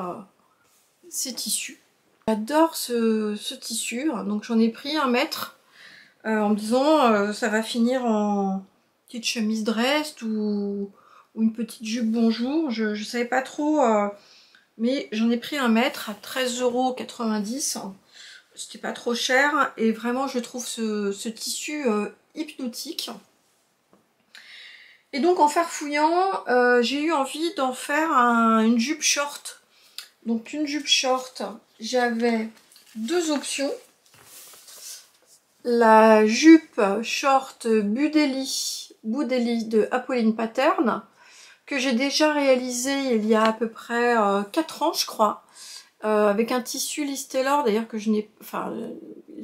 [SPEAKER 1] ses tissus. J'adore ce tissu, donc j'en ai pris 1 mètre en me disant ça va finir en petite chemise dress ou une petite jupe bonjour, je savais pas trop. Mais j'en ai pris 1 mètre à 13,90 €. C'était pas trop cher. Et vraiment, je trouve ce tissu hypnotique. Et donc, en farfouillant, j'ai eu envie d'en faire une jupe short. Donc, une jupe short, j'avais 2 options. La jupe short Boudelli de Apolline Pattern, que j'ai déjà réalisé il y a à peu près 4 ans, je crois. avec un tissu Liz Taylor, d'ailleurs que je n'ai... Enfin,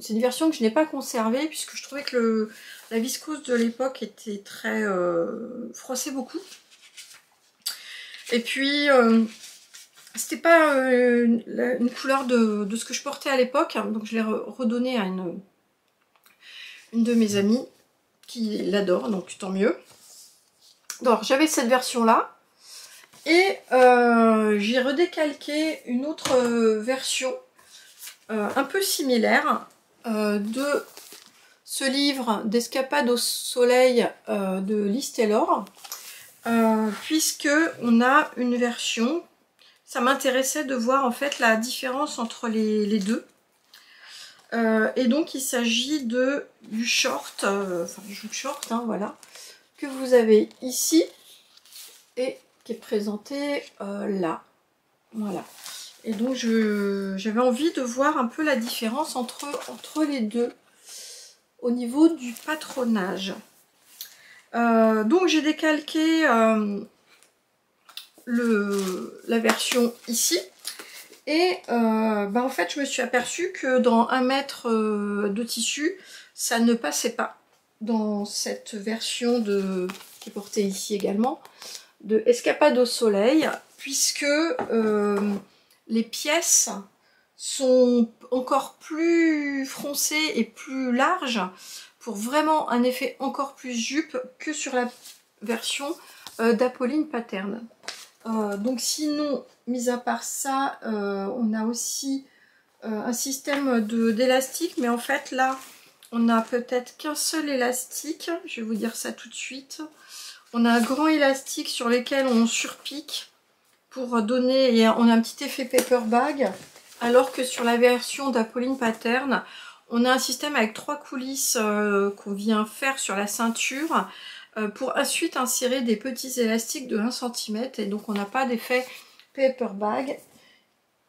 [SPEAKER 1] c'est une version que je n'ai pas conservée, puisque je trouvais que la viscose de l'époque était très... froissait beaucoup. Et puis, c'était pas une couleur de ce que je portais à l'époque, donc je l'ai redonné à une de mes amies qui l'adore, donc tant mieux. Donc j'avais cette version-là, et j'ai redécalqué une autre version un peu similaire de ce livre d'Escapade au soleil de Liz Taylor, puisque on a une version, ça m'intéressait de voir en fait la différence entre les deux. Et donc il s'agit du short, enfin du jupe short, hein, voilà, que vous avez ici et qui est présenté là, voilà. Et donc j'avais envie de voir un peu la différence entre les deux au niveau du patronage. Donc j'ai décalqué la version ici. Et en fait, je me suis aperçue que dans 1 mètre de tissu, ça ne passait pas dans cette version qui est portée ici également, de Escapade au soleil, puisque les pièces sont encore plus froncées et plus larges pour vraiment un effet encore plus jupe que sur la version d'Apolline Pattern. Donc sinon, mis à part ça, on a aussi un système d'élastique, mais en fait là, on n'a peut-être qu'un seul élastique, je vais vous dire ça tout de suite. On a un grand élastique sur lequel on surpique pour donner, et on a un petit effet paper bag, alors que sur la version d'Apolline Pattern, on a un système avec 3 coulisses qu'on vient faire sur la ceinture, pour ensuite insérer des petits élastiques de 1 cm, et donc on n'a pas d'effet paper bag.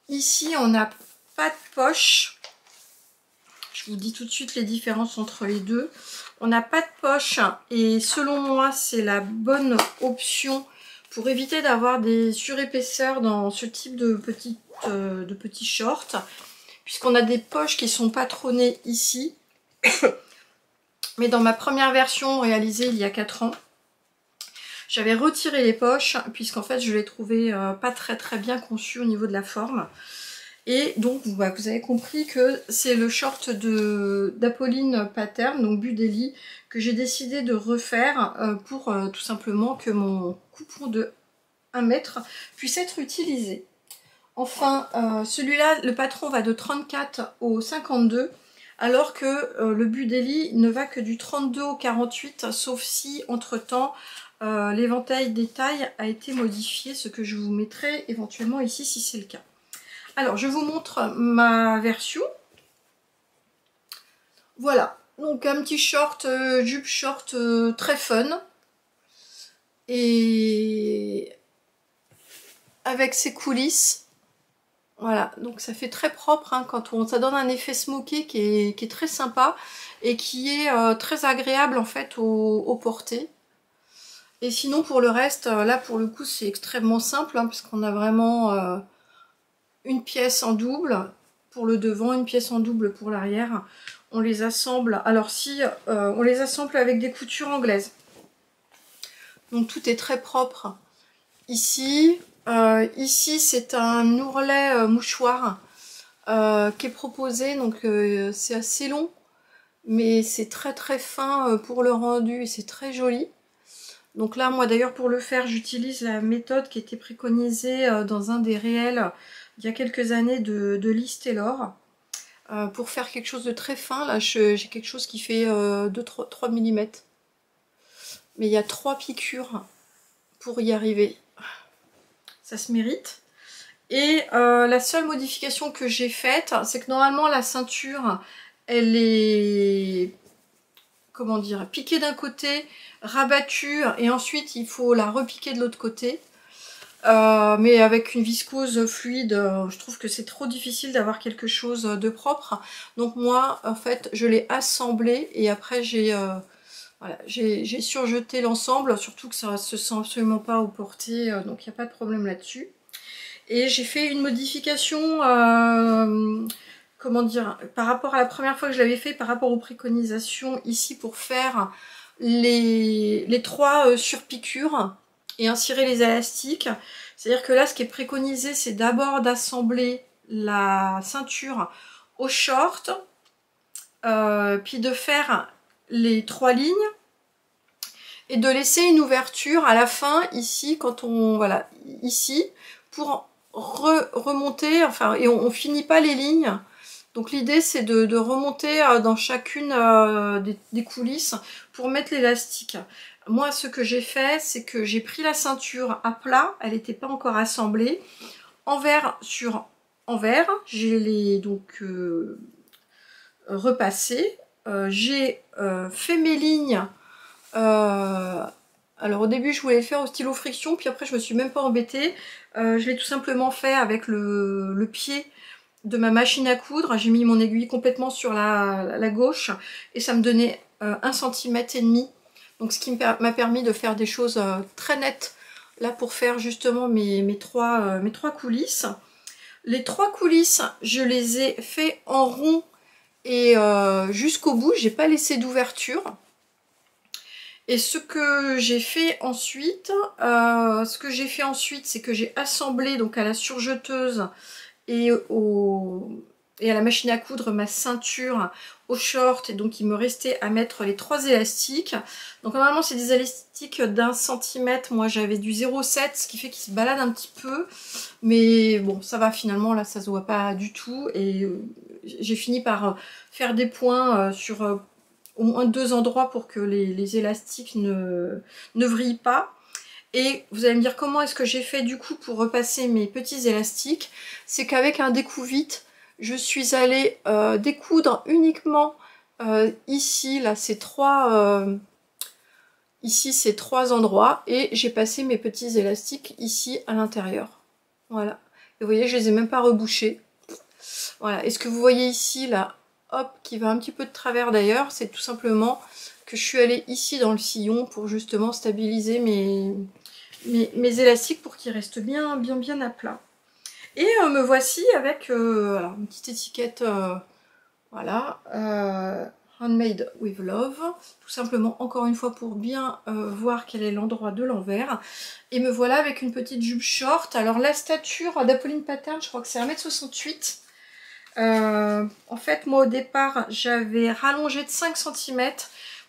[SPEAKER 1] Ici on n'a pas de poche, je vous dis tout de suite les différences entre les deux. On n'a pas de poche, et selon moi c'est la bonne option pour éviter d'avoir des surépaisseurs dans ce type de petits shorts, puisqu'on a des poches qui sont patronnées ici. Mais dans ma première version réalisée il y a 4 ans, j'avais retiré les poches, puisqu'en fait je les trouvais pas très bien conçues au niveau de la forme. Et donc vous avez compris que c'est le short d'Apolline Pattern, donc Budeli, que j'ai décidé de refaire pour tout simplement que mon coupon de 1 mètre puisse être utilisé. Enfin, celui-là, le patron va de 34 au 52, alors que le Budeli ne va que du 32 au 48, sauf si entre-temps l'éventail des tailles a été modifié, ce que je vous mettrai éventuellement ici si c'est le cas. Alors, je vous montre ma version. Voilà, donc un petit short, jupe short très fun. Et avec ses coulisses. Voilà, donc ça fait très propre, hein, ça donne un effet smoké qui est très sympa et qui est très agréable en fait au porté. Et sinon pour le reste, là pour le coup c'est extrêmement simple, hein, puisqu'on a vraiment une pièce en double pour le devant, une pièce en double pour l'arrière. On les assemble, alors si on les assemble avec des coutures anglaises. Donc tout est très propre ici. Ici c'est un ourlet mouchoir qui est proposé, donc c'est assez long, mais c'est très fin pour le rendu et c'est très joli. Donc là moi d'ailleurs pour le faire j'utilise la méthode qui était préconisée dans un des réels il y a quelques années de Liz Taylor. Pour faire quelque chose de très fin, là j'ai quelque chose qui fait 3 mm. Mais il y a 3 piqûres pour y arriver. Ça se mérite. Et la seule modification que j'ai faite, c'est que normalement la ceinture, elle est, comment dire, piquée d'un côté, rabattue, et ensuite il faut la repiquer de l'autre côté. Mais avec une viscose fluide, je trouve que c'est trop difficile d'avoir quelque chose de propre. Donc moi, en fait, je l'ai assemblé et après j'ai voilà, j'ai surjeté l'ensemble, surtout que ça se sent absolument pas au porté, donc il n'y a pas de problème là-dessus. Et j'ai fait une modification, comment dire, par rapport à la première fois que je l'avais fait, par rapport aux préconisations ici pour faire les trois surpiqûres et insérer les élastiques. C'est-à-dire que là, ce qui est préconisé, c'est d'abord d'assembler la ceinture au short, puis de faire les 3 lignes et de laisser une ouverture à la fin ici, quand on, voilà, ici, pour remonter, enfin, et on finit pas les lignes. Donc l'idée c'est de remonter dans chacune des coulisses pour mettre l'élastique. Moi ce que j'ai fait, c'est que j'ai pris la ceinture à plat, elle n'était pas encore assemblée, envers sur envers, j'ai les donc repassé, j'ai fait mes lignes. Alors au début je voulais le faire au stylo friction, puis après je me suis même pas embêtée. Je l'ai tout simplement fait avec le pied de ma machine à coudre. J'ai mis mon aiguille complètement sur la gauche et ça me donnait 1,5 cm. Donc ce qui m'a permis de faire des choses très nettes là pour faire justement mes trois coulisses. Les 3 coulisses, je les ai fait en rond et jusqu'au bout, j'ai pas laissé d'ouverture. Et ce que j'ai fait ensuite, c'est que j'ai assemblé donc à la surjeteuse et à la machine à coudre ma ceinture au short, et donc il me restait à mettre les 3 élastiques. Donc normalement c'est des élastiques d'1 cm, moi j'avais du 0,7, ce qui fait qu'ils se baladent un petit peu, mais bon ça va, finalement là ça se voit pas du tout, et j'ai fini par faire des points sur au moins 2 endroits pour que les élastiques ne vrillent pas. Et vous allez me dire comment est-ce que j'ai fait du coup pour repasser mes petits élastiques. C'est qu'avec un découvite, je suis allée découdre uniquement ici, là, ici ces 3 endroits, et j'ai passé mes petits élastiques ici à l'intérieur. Voilà. Et vous voyez, je les ai même pas rebouchés. Voilà. Et ce que vous voyez ici, là, hop, qui va un petit peu de travers d'ailleurs, c'est tout simplement que je suis allée ici dans le sillon pour justement stabiliser mes élastiques pour qu'ils restent bien à plat. Et me voici avec alors, une petite étiquette, voilà, Handmade with Love, tout simplement encore une fois pour bien voir quel est l'endroit de l'envers. Et me voilà avec une petite jupe short. Alors la stature d'Apolline Pattern, je crois que c'est 1,68 m. En fait moi au départ j'avais rallongé de 5 cm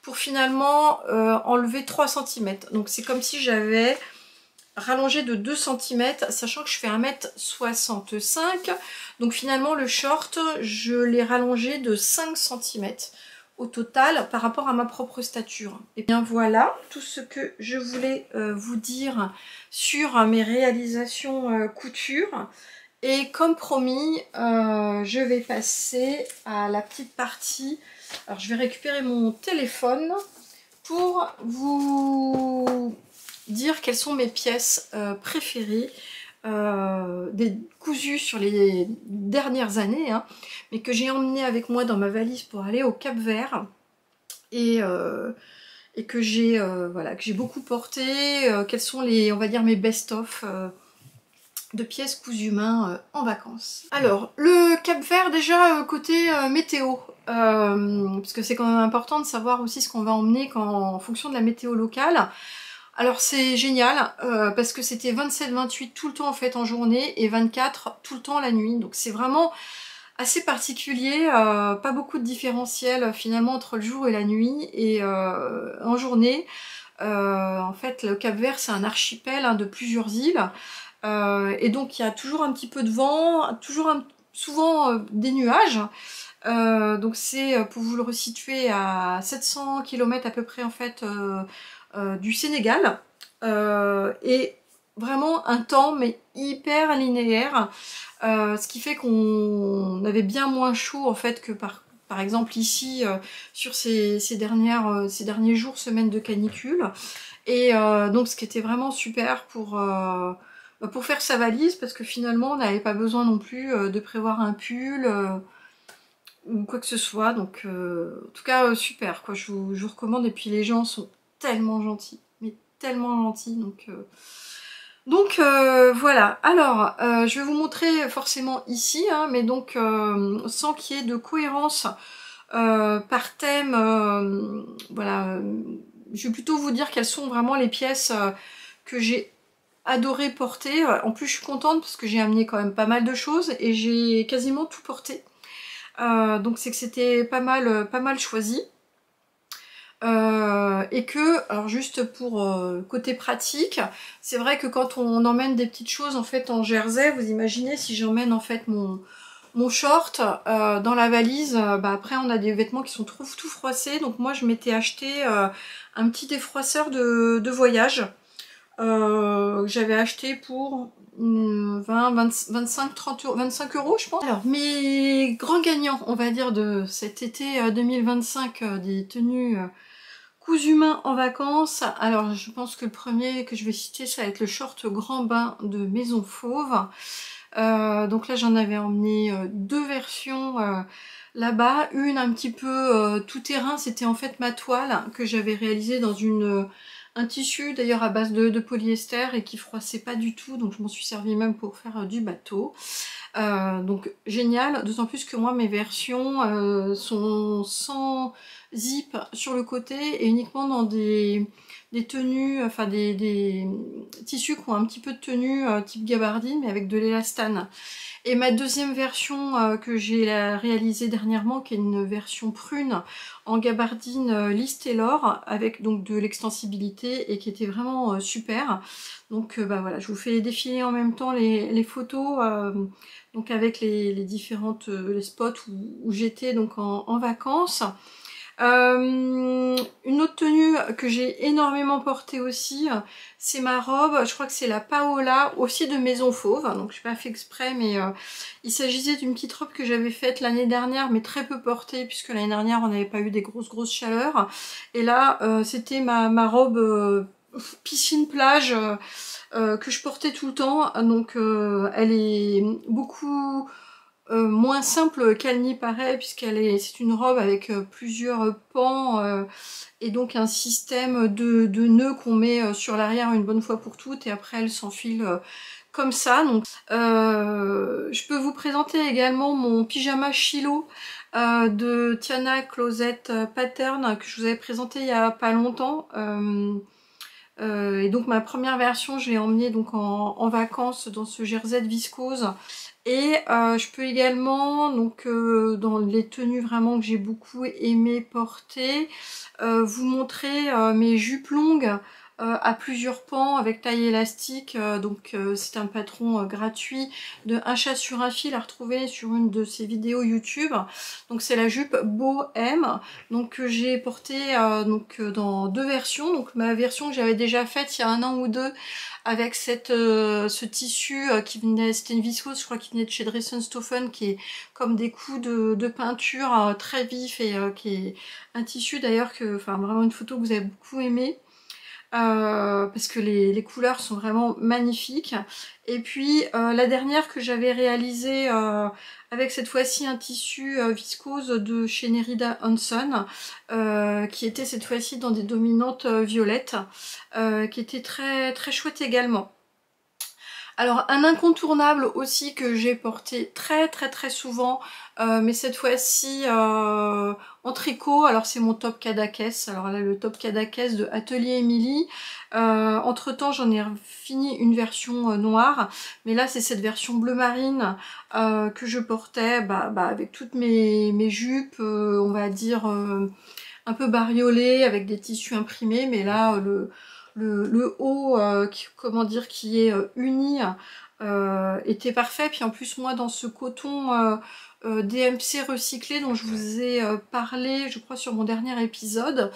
[SPEAKER 1] pour finalement enlever 3 cm. Donc c'est comme si j'avais rallongé de 2 cm, sachant que je fais 1,65 m. Donc finalement le short, je l'ai rallongé de 5 cm au total par rapport à ma propre stature. Et bien voilà tout ce que je voulais vous dire sur mes réalisations couture. Et comme promis, je vais passer à la petite partie. Alors je vais récupérer mon téléphone pour vous dire quelles sont mes pièces préférées, des cousues sur les dernières années, hein, mais que j'ai emmené avec moi dans ma valise pour aller au Cap-Vert, et que j'ai voilà, que j'ai beaucoup porté. Quels sont les, on va dire, mes best-of de pièces cousues main en vacances. Alors, le Cap-Vert, déjà côté météo, parce que c'est quand même important de savoir aussi ce qu'on va emmener en fonction de la météo locale. Alors c'est génial, parce que c'était 27-28 tout le temps en fait en journée, et 24 tout le temps la nuit. Donc c'est vraiment assez particulier, pas beaucoup de différentiel finalement entre le jour et la nuit, et en journée. En fait le Cap-Vert c'est un archipel, hein, de plusieurs îles. Et donc il y a toujours un petit peu de vent, toujours souvent des nuages. Donc c'est, pour vous le resituer, à 700 km à peu près en fait du Sénégal. Et vraiment un temps mais hyper linéaire, ce qui fait qu'on avait bien moins chaud en fait que par exemple ici sur ces derniers jours, semaines de canicule. Et donc ce qui était vraiment super pour faire sa valise, parce que finalement on n'avait pas besoin non plus de prévoir un pull ou quoi que ce soit. Donc en tout cas super quoi, je vous recommande. Et puis les gens sont tellement gentils, mais tellement gentils, donc Donc voilà, alors je vais vous montrer forcément ici, hein, mais donc sans qu'il y ait de cohérence par thème, voilà, je vais plutôt vous dire quelles sont vraiment les pièces que j'ai adoré porter. En plus je suis contente parce que j'ai amené quand même pas mal de choses et j'ai quasiment tout porté. Donc c'est que c'était pas mal choisi. Et que, alors juste pour côté pratique, c'est vrai que quand on emmène des petites choses en fait en jersey, vous imaginez si j'emmène en fait mon short dans la valise, bah après on a des vêtements qui sont tout froissés, donc moi je m'étais acheté un petit défroisseur de voyage que j'avais acheté pour 25, 30 euros, 25 euros je pense. Alors mes grands gagnants on va dire de cet été 2025 des tenues cousu main en vacances. Alors je pense que le premier que je vais citer ça va être le short grand bain de Maison Fauve. Donc là j'en avais emmené deux versions là-bas, une un petit peu tout terrain, c'était en fait ma toile que j'avais réalisée dans un tissu d'ailleurs à base de polyester et qui froissait pas du tout, donc je m'en suis servi même pour faire du bateau. Donc génial, d'autant plus que moi mes versions sont sans zip sur le côté et uniquement dans des tenues, enfin des tissus qui ont un petit peu de tenue type gabardine mais avec de l'élastane. Et ma deuxième version que j'ai réalisée dernièrement, qui est une version prune en gabardine Liz Taylor, avec donc de l'extensibilité et qui était vraiment super. Donc bah voilà, je vous fais défiler en même temps les photos, donc avec les différentes les spots où j'étais donc en vacances. Une autre tenue que j'ai énormément portée aussi, c'est ma robe, je crois que c'est la Paola, aussi de Maison Fauve, donc je n'ai pas fait exprès, mais il s'agissait d'une petite robe que j'avais faite l'année dernière, mais très peu portée, puisque l'année dernière on n'avait pas eu des grosses chaleurs, et là c'était ma robe piscine plage que je portais tout le temps, donc elle est beaucoup moins simple qu'elle n'y paraît, c'est une robe avec plusieurs pans et donc un système de nœuds qu'on met sur l'arrière une bonne fois pour toutes et après elle s'enfile comme ça. Donc je peux vous présenter également mon pyjama Chilo de Tiana Closet Pattern que je vous avais présenté il y a pas longtemps. Et donc ma première version, je l'ai emmenée donc en vacances dans ce jersey de viscose. Et je peux également, donc dans les tenues vraiment que j'ai beaucoup aimé porter, vous montrer mes jupes longues à plusieurs pans avec taille élastique. Donc c'est un patron gratuit de Un chat sur un fil à retrouver sur une de ses vidéos YouTube. Donc c'est la jupe Bohème, donc que j'ai portée dans deux versions. Donc ma version que j'avais déjà faite il y a un an ou deux, avec ce tissu qui venait, c'était une viscose, je crois qu'il venait de chez Dressenstoffen, qui est comme des coups de peinture très vifs et qui est un tissu d'ailleurs enfin vraiment une photo que vous avez beaucoup aimé. Parce que les couleurs sont vraiment magnifiques. Et puis la dernière que j'avais réalisée avec cette fois-ci un tissu viscose de chez Nerida Hanson, qui était cette fois-ci dans des dominantes violettes, qui était très chouette également. Alors un incontournable aussi que j'ai porté très souvent, mais cette fois-ci en tricot, alors c'est mon top Cadaqués, alors là le top Cadaqués de Atelier Émilie. Entre temps j'en ai fini une version noire, mais là c'est cette version bleu marine que je portais avec toutes mes jupes, on va dire un peu bariolées, avec des tissus imprimés, mais là le haut, comment dire, qui est uni, était parfait. Puis en plus moi dans ce coton DMC recyclé dont je vous ai parlé je crois sur mon dernier épisode,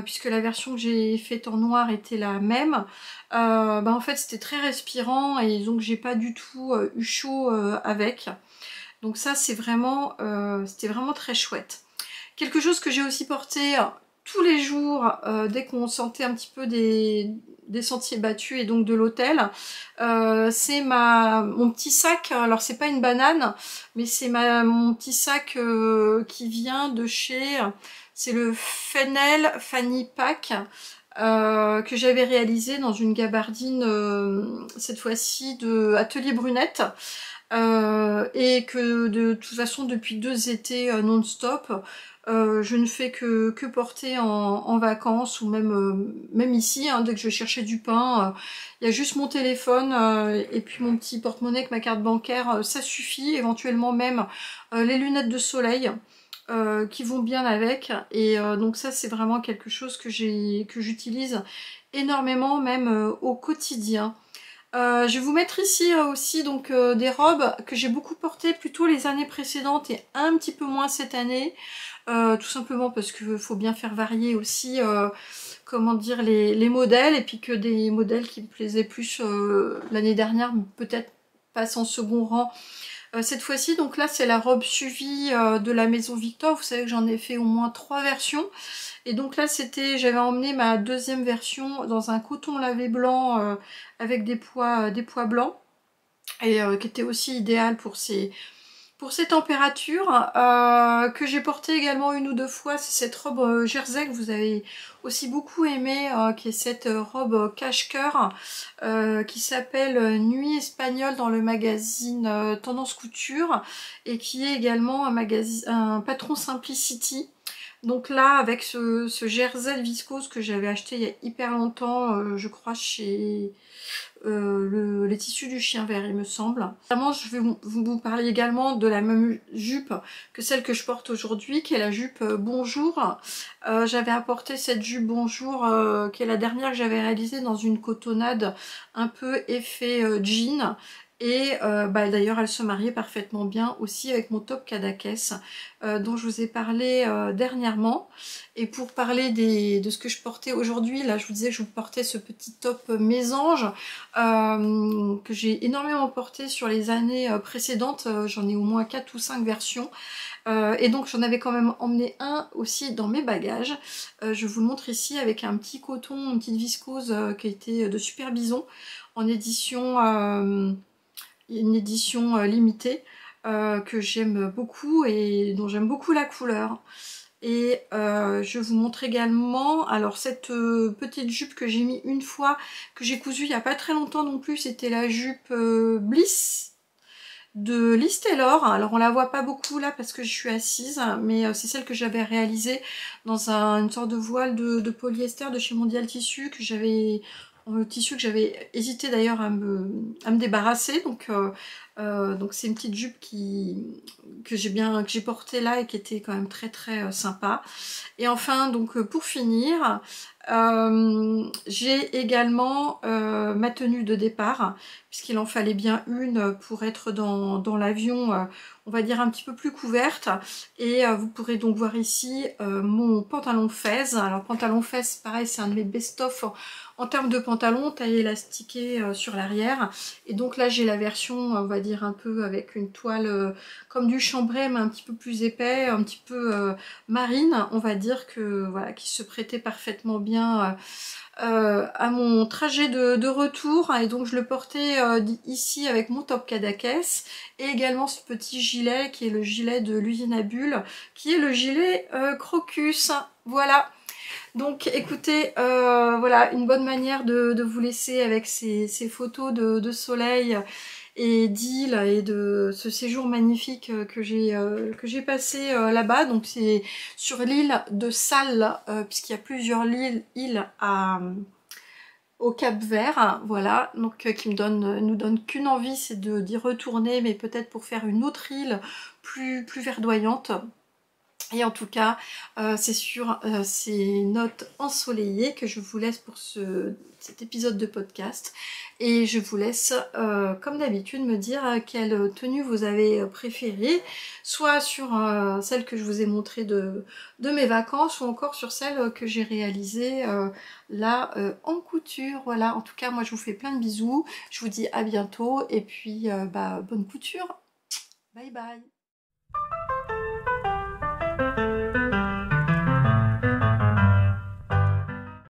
[SPEAKER 1] puisque la version que j'ai faite en noir était la même, en fait c'était très respirant et donc j'ai pas du tout eu chaud avec. Donc ça c'est vraiment c'était vraiment très chouette. Quelque chose que j'ai aussi porté tous les jours dès qu'on sentait un petit peu des sentiers battus et donc de l'hôtel, c'est mon petit sac. Alors c'est pas une banane, mais c'est mon petit sac qui vient de chez, c'est le Fenel Fanny Pack. que j'avais réalisé dans une gabardine, cette fois-ci de Atelier Brunette. Et que de toute façon depuis 2 étés non-stop, je ne fais que porter en vacances ou même ici, hein, dès que je vais chercher du pain, il y a juste mon téléphone et puis mon petit porte-monnaie avec ma carte bancaire, ça suffit, éventuellement même les lunettes de soleil qui vont bien avec, et donc ça c'est vraiment quelque chose que j'utilise énormément, même au quotidien. Je vais vous mettre ici aussi donc des robes que j'ai beaucoup portées plutôt les années précédentes et un petit peu moins cette année, tout simplement parce qu'il faut bien faire varier aussi comment dire les modèles, et puis que des modèles qui me plaisaient plus l'année dernière peut-être passent en second rang cette fois-ci. Donc là c'est la robe suivie de la maison Victor, vous savez que j'en ai fait au moins 3 versions. Et donc là j'avais emmené ma deuxième version dans un coton lavé blanc avec des pois blancs, et qui était aussi idéal pour ces températures, que j'ai porté également 1 ou 2 fois. C'est cette robe jersey que vous avez aussi beaucoup aimé, qui est cette robe cache-cœur qui s'appelle Nuit espagnole dans le magazine Tendance Couture, et qui est également un patron Simplicity. Donc là, avec ce jersey viscose que j'avais acheté il y a hyper longtemps, je crois chez les tissus du chien vert, il me semble. Vraiment, je vais vous parler également de la même jupe que celle que je porte aujourd'hui, qui est la jupe Bonjour. J'avais apporté cette jupe Bonjour, qui est la dernière que j'avais réalisée dans une cotonnade un peu effet jean. Et d'ailleurs elle se mariait parfaitement bien aussi avec mon top Cadaqués dont je vous ai parlé dernièrement. Et pour parler de ce que je portais aujourd'hui, là je vous disais que je portais ce petit top mésange que j'ai énormément porté sur les années précédentes. J'en ai au moins 4 ou 5 versions. Et donc j'en avais quand même emmené un aussi dans mes bagages. Je vous le montre ici avec un petit coton, une petite viscose qui était de Super Bison en édition... une édition limitée que j'aime beaucoup et dont j'aime beaucoup la couleur. Et je vous montre également, alors cette petite jupe que j'ai mis une fois, que j'ai cousue il n'y a pas très longtemps non plus, c'était la jupe Bliss de Liz Taylor. Alors on la voit pas beaucoup là parce que je suis assise, mais c'est celle que j'avais réalisée dans une sorte de voile de polyester de chez Mondial Tissu, que j'avais hésité d'ailleurs à me débarrasser. Donc c'est une petite jupe que j'ai portée là et qui était quand même très très sympa. Et enfin donc pour finir, j'ai également ma tenue de départ, puisqu'il en fallait bien une pour être dans l'avion, on va dire un petit peu plus couverte. Et vous pourrez donc voir ici mon pantalon fez. Alors pantalon fez, pareil, c'est un de mes best-of en termes de pantalon, taille élastiquée sur l'arrière. Et donc là j'ai la version, on va dire un peu avec une toile comme du chambray, mais un petit peu plus épais, un petit peu marine, on va dire, que voilà, qui se prêtait parfaitement bien à mon trajet de retour. Et donc je le portais ici avec mon top Cadaqués, et également ce petit gilet qui est le gilet de l'usine à bulles, qui est le gilet Crocus. Voilà. Donc écoutez, voilà une bonne manière de vous laisser avec ces photos de soleil et d'île, et de ce séjour magnifique que j'ai passé là-bas. Donc c'est sur l'île de Salles, puisqu'il y a plusieurs îles au Cap-Vert, voilà, donc qui nous donne qu'une envie, c'est d'y retourner, mais peut-être pour faire une autre île plus verdoyante. Et en tout cas, c'est sur ces notes ensoleillées que je vous laisse pour cet épisode de podcast. Et je vous laisse, comme d'habitude, me dire quelle tenue vous avez préférée, soit sur celle que je vous ai montrée de mes vacances, ou encore sur celle que j'ai réalisée là en couture. Voilà, en tout cas, moi je vous fais plein de bisous. Je vous dis à bientôt, et puis bonne couture. Bye bye.